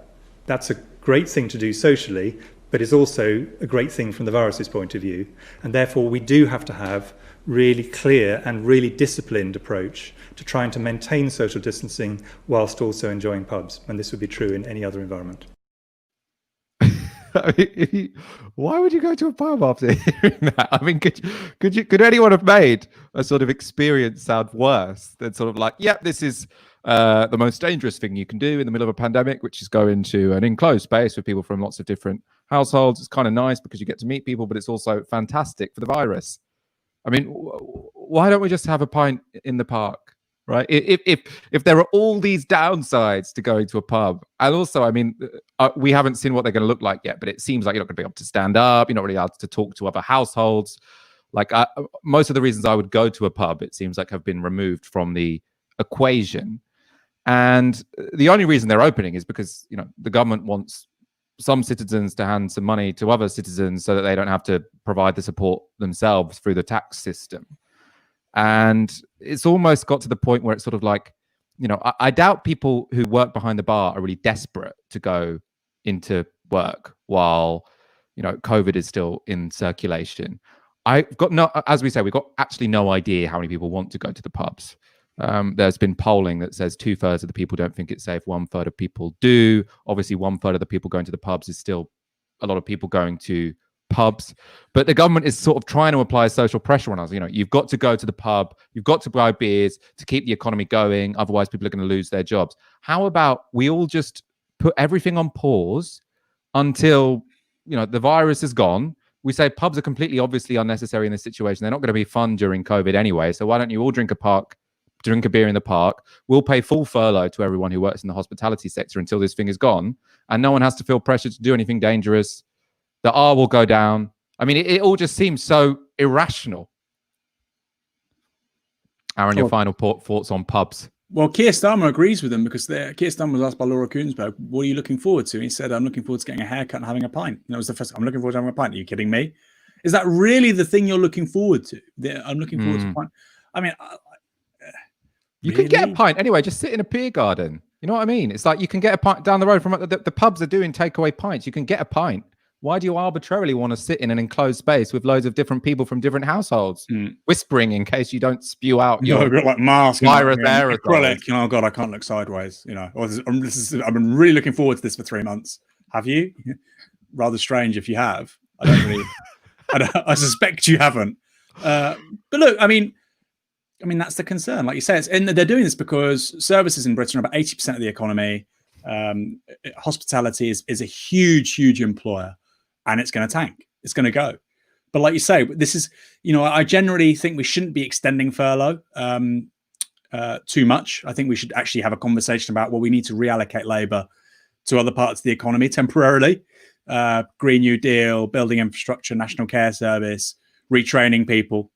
That's a great thing to do socially, but it's also a great thing from the virus's point of view. And therefore, we do have to have really clear and really disciplined approach to trying to maintain social distancing whilst also enjoying pubs. And this would be true in any other environment. I mean, why would you go to a pub after hearing that? I mean, could anyone have made a sort of experience sound worse than sort of like, yeah, this is the most dangerous thing you can do in the middle of a pandemic, which is go into an enclosed space with people from lots of different households. It's kind of nice because you get to meet people, but it's also fantastic for the virus. I mean, why don't we just have a pint in the park? Right. If there are all these downsides to going to a pub, and also, I mean, we haven't seen what they're going to look like yet, but it seems like you're not going to be able to stand up. You're not really allowed to talk to other households. Like most of the reasons I would go to a pub, it seems like, have been removed from the equation. And the only reason they're opening is because, you know, the government wants some citizens to hand some money to other citizens so that they don't have to provide the support themselves through the tax system. And it's almost got to the point where it's sort of like, you know, I doubt people who work behind the bar are really desperate to go into work while, you know, COVID is still in circulation. I've got no, as we say, we've got actually no idea how many people want to go to the pubs. There's been polling that says 2/3 of the people don't think it's safe. 1/3 of people do. Obviously, 1/3 of the people going to the pubs is still a lot of people going to pubs, but the government is sort of trying to apply social pressure on us. You know, you've got to go to the pub, you've got to buy beers to keep the economy going, otherwise people are going to lose their jobs. How about we all just put everything on pause until, you know, the virus is gone? We say pubs are completely obviously unnecessary in this situation. They're not going to be fun during COVID anyway, so why don't you all drink a beer in the park? We'll pay full furlough to everyone who works in the hospitality sector until this thing is gone, and no one has to feel pressure to do anything dangerous. The R will go down. I mean, it all just seems so irrational. Aaron, your final thoughts on pubs? Well, Keir Starmer agrees with them because Keir Starmer was asked by Laura Kuenssberg, what are you looking forward to? And he said, I'm looking forward to getting a haircut and having a pint. And that was the first, I'm looking forward to having a pint. Are you kidding me? Is that really the thing you're looking forward to? I'm looking forward to a pint. I mean, you can get a pint anyway. Just sit in a beer garden. You know what I mean? It's like you can get a pint down the road from the pubs are doing takeaway pints. You can get a pint. Why do you arbitrarily want to sit in an enclosed space with loads of different people from different households, whispering in case you don't spew out your like mask, virus aerosols? Acrylic. Oh God, I can't look sideways. You know, I've been really looking forward to this for 3 months. Have you? Rather strange if you have. I don't really. I suspect you haven't. But look, I mean, that's the concern. Like you say, and they're doing this because services in Britain are about 80% of the economy. Hospitality is a huge employer, and it's going to tank. It's going to go. But like you say, this is, you know, I generally think we shouldn't be extending furlough too much. I think we should actually have a conversation about, well, we need to reallocate labour to other parts of the economy temporarily. Green New Deal, building infrastructure, National Care Service, retraining people.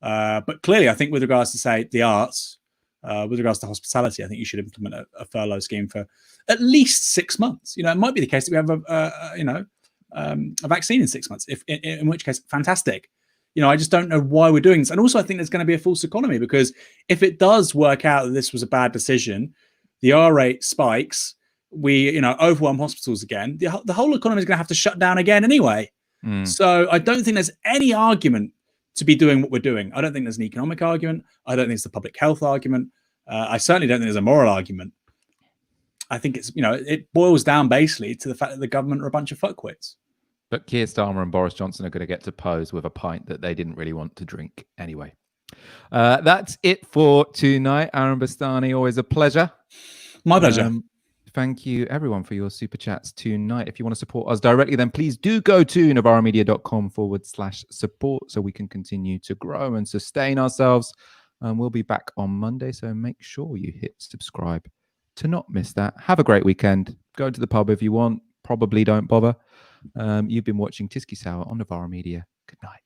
But clearly, I think with regards to, say, the arts, with regards to hospitality, I think you should implement a furlough scheme for at least 6 months. You know, it might be the case that we have a vaccine in 6 months, in which case, fantastic. You know, I just don't know why we're doing this. And also, I think there's going to be a false economy, because if it does work out that this was a bad decision, the R rate spikes, we, you know, overwhelm hospitals again, the whole economy is going to have to shut down again anyway. So I don't think there's any argument to be doing what we're doing. I don't think there's an economic argument. I don't think it's the public health argument. I certainly don't think there's a moral argument. I think it's, you know, it boils down basically to the fact that the government are a bunch of fuckwits. But Keir Starmer and Boris Johnson are going to get to pose with a pint that they didn't really want to drink anyway. That's it for tonight. Aaron Bastani, always a pleasure. My pleasure. Thank you, everyone, for your super chats tonight. If you want to support us directly, then please do go to novaramedia.com/support so we can continue to grow and sustain ourselves. We'll be back on Monday, so make sure you hit subscribe to not miss that. Have a great weekend. Go to the pub if you want. Probably don't bother. You've been watching Tisky Sour on Novara Media. Good night.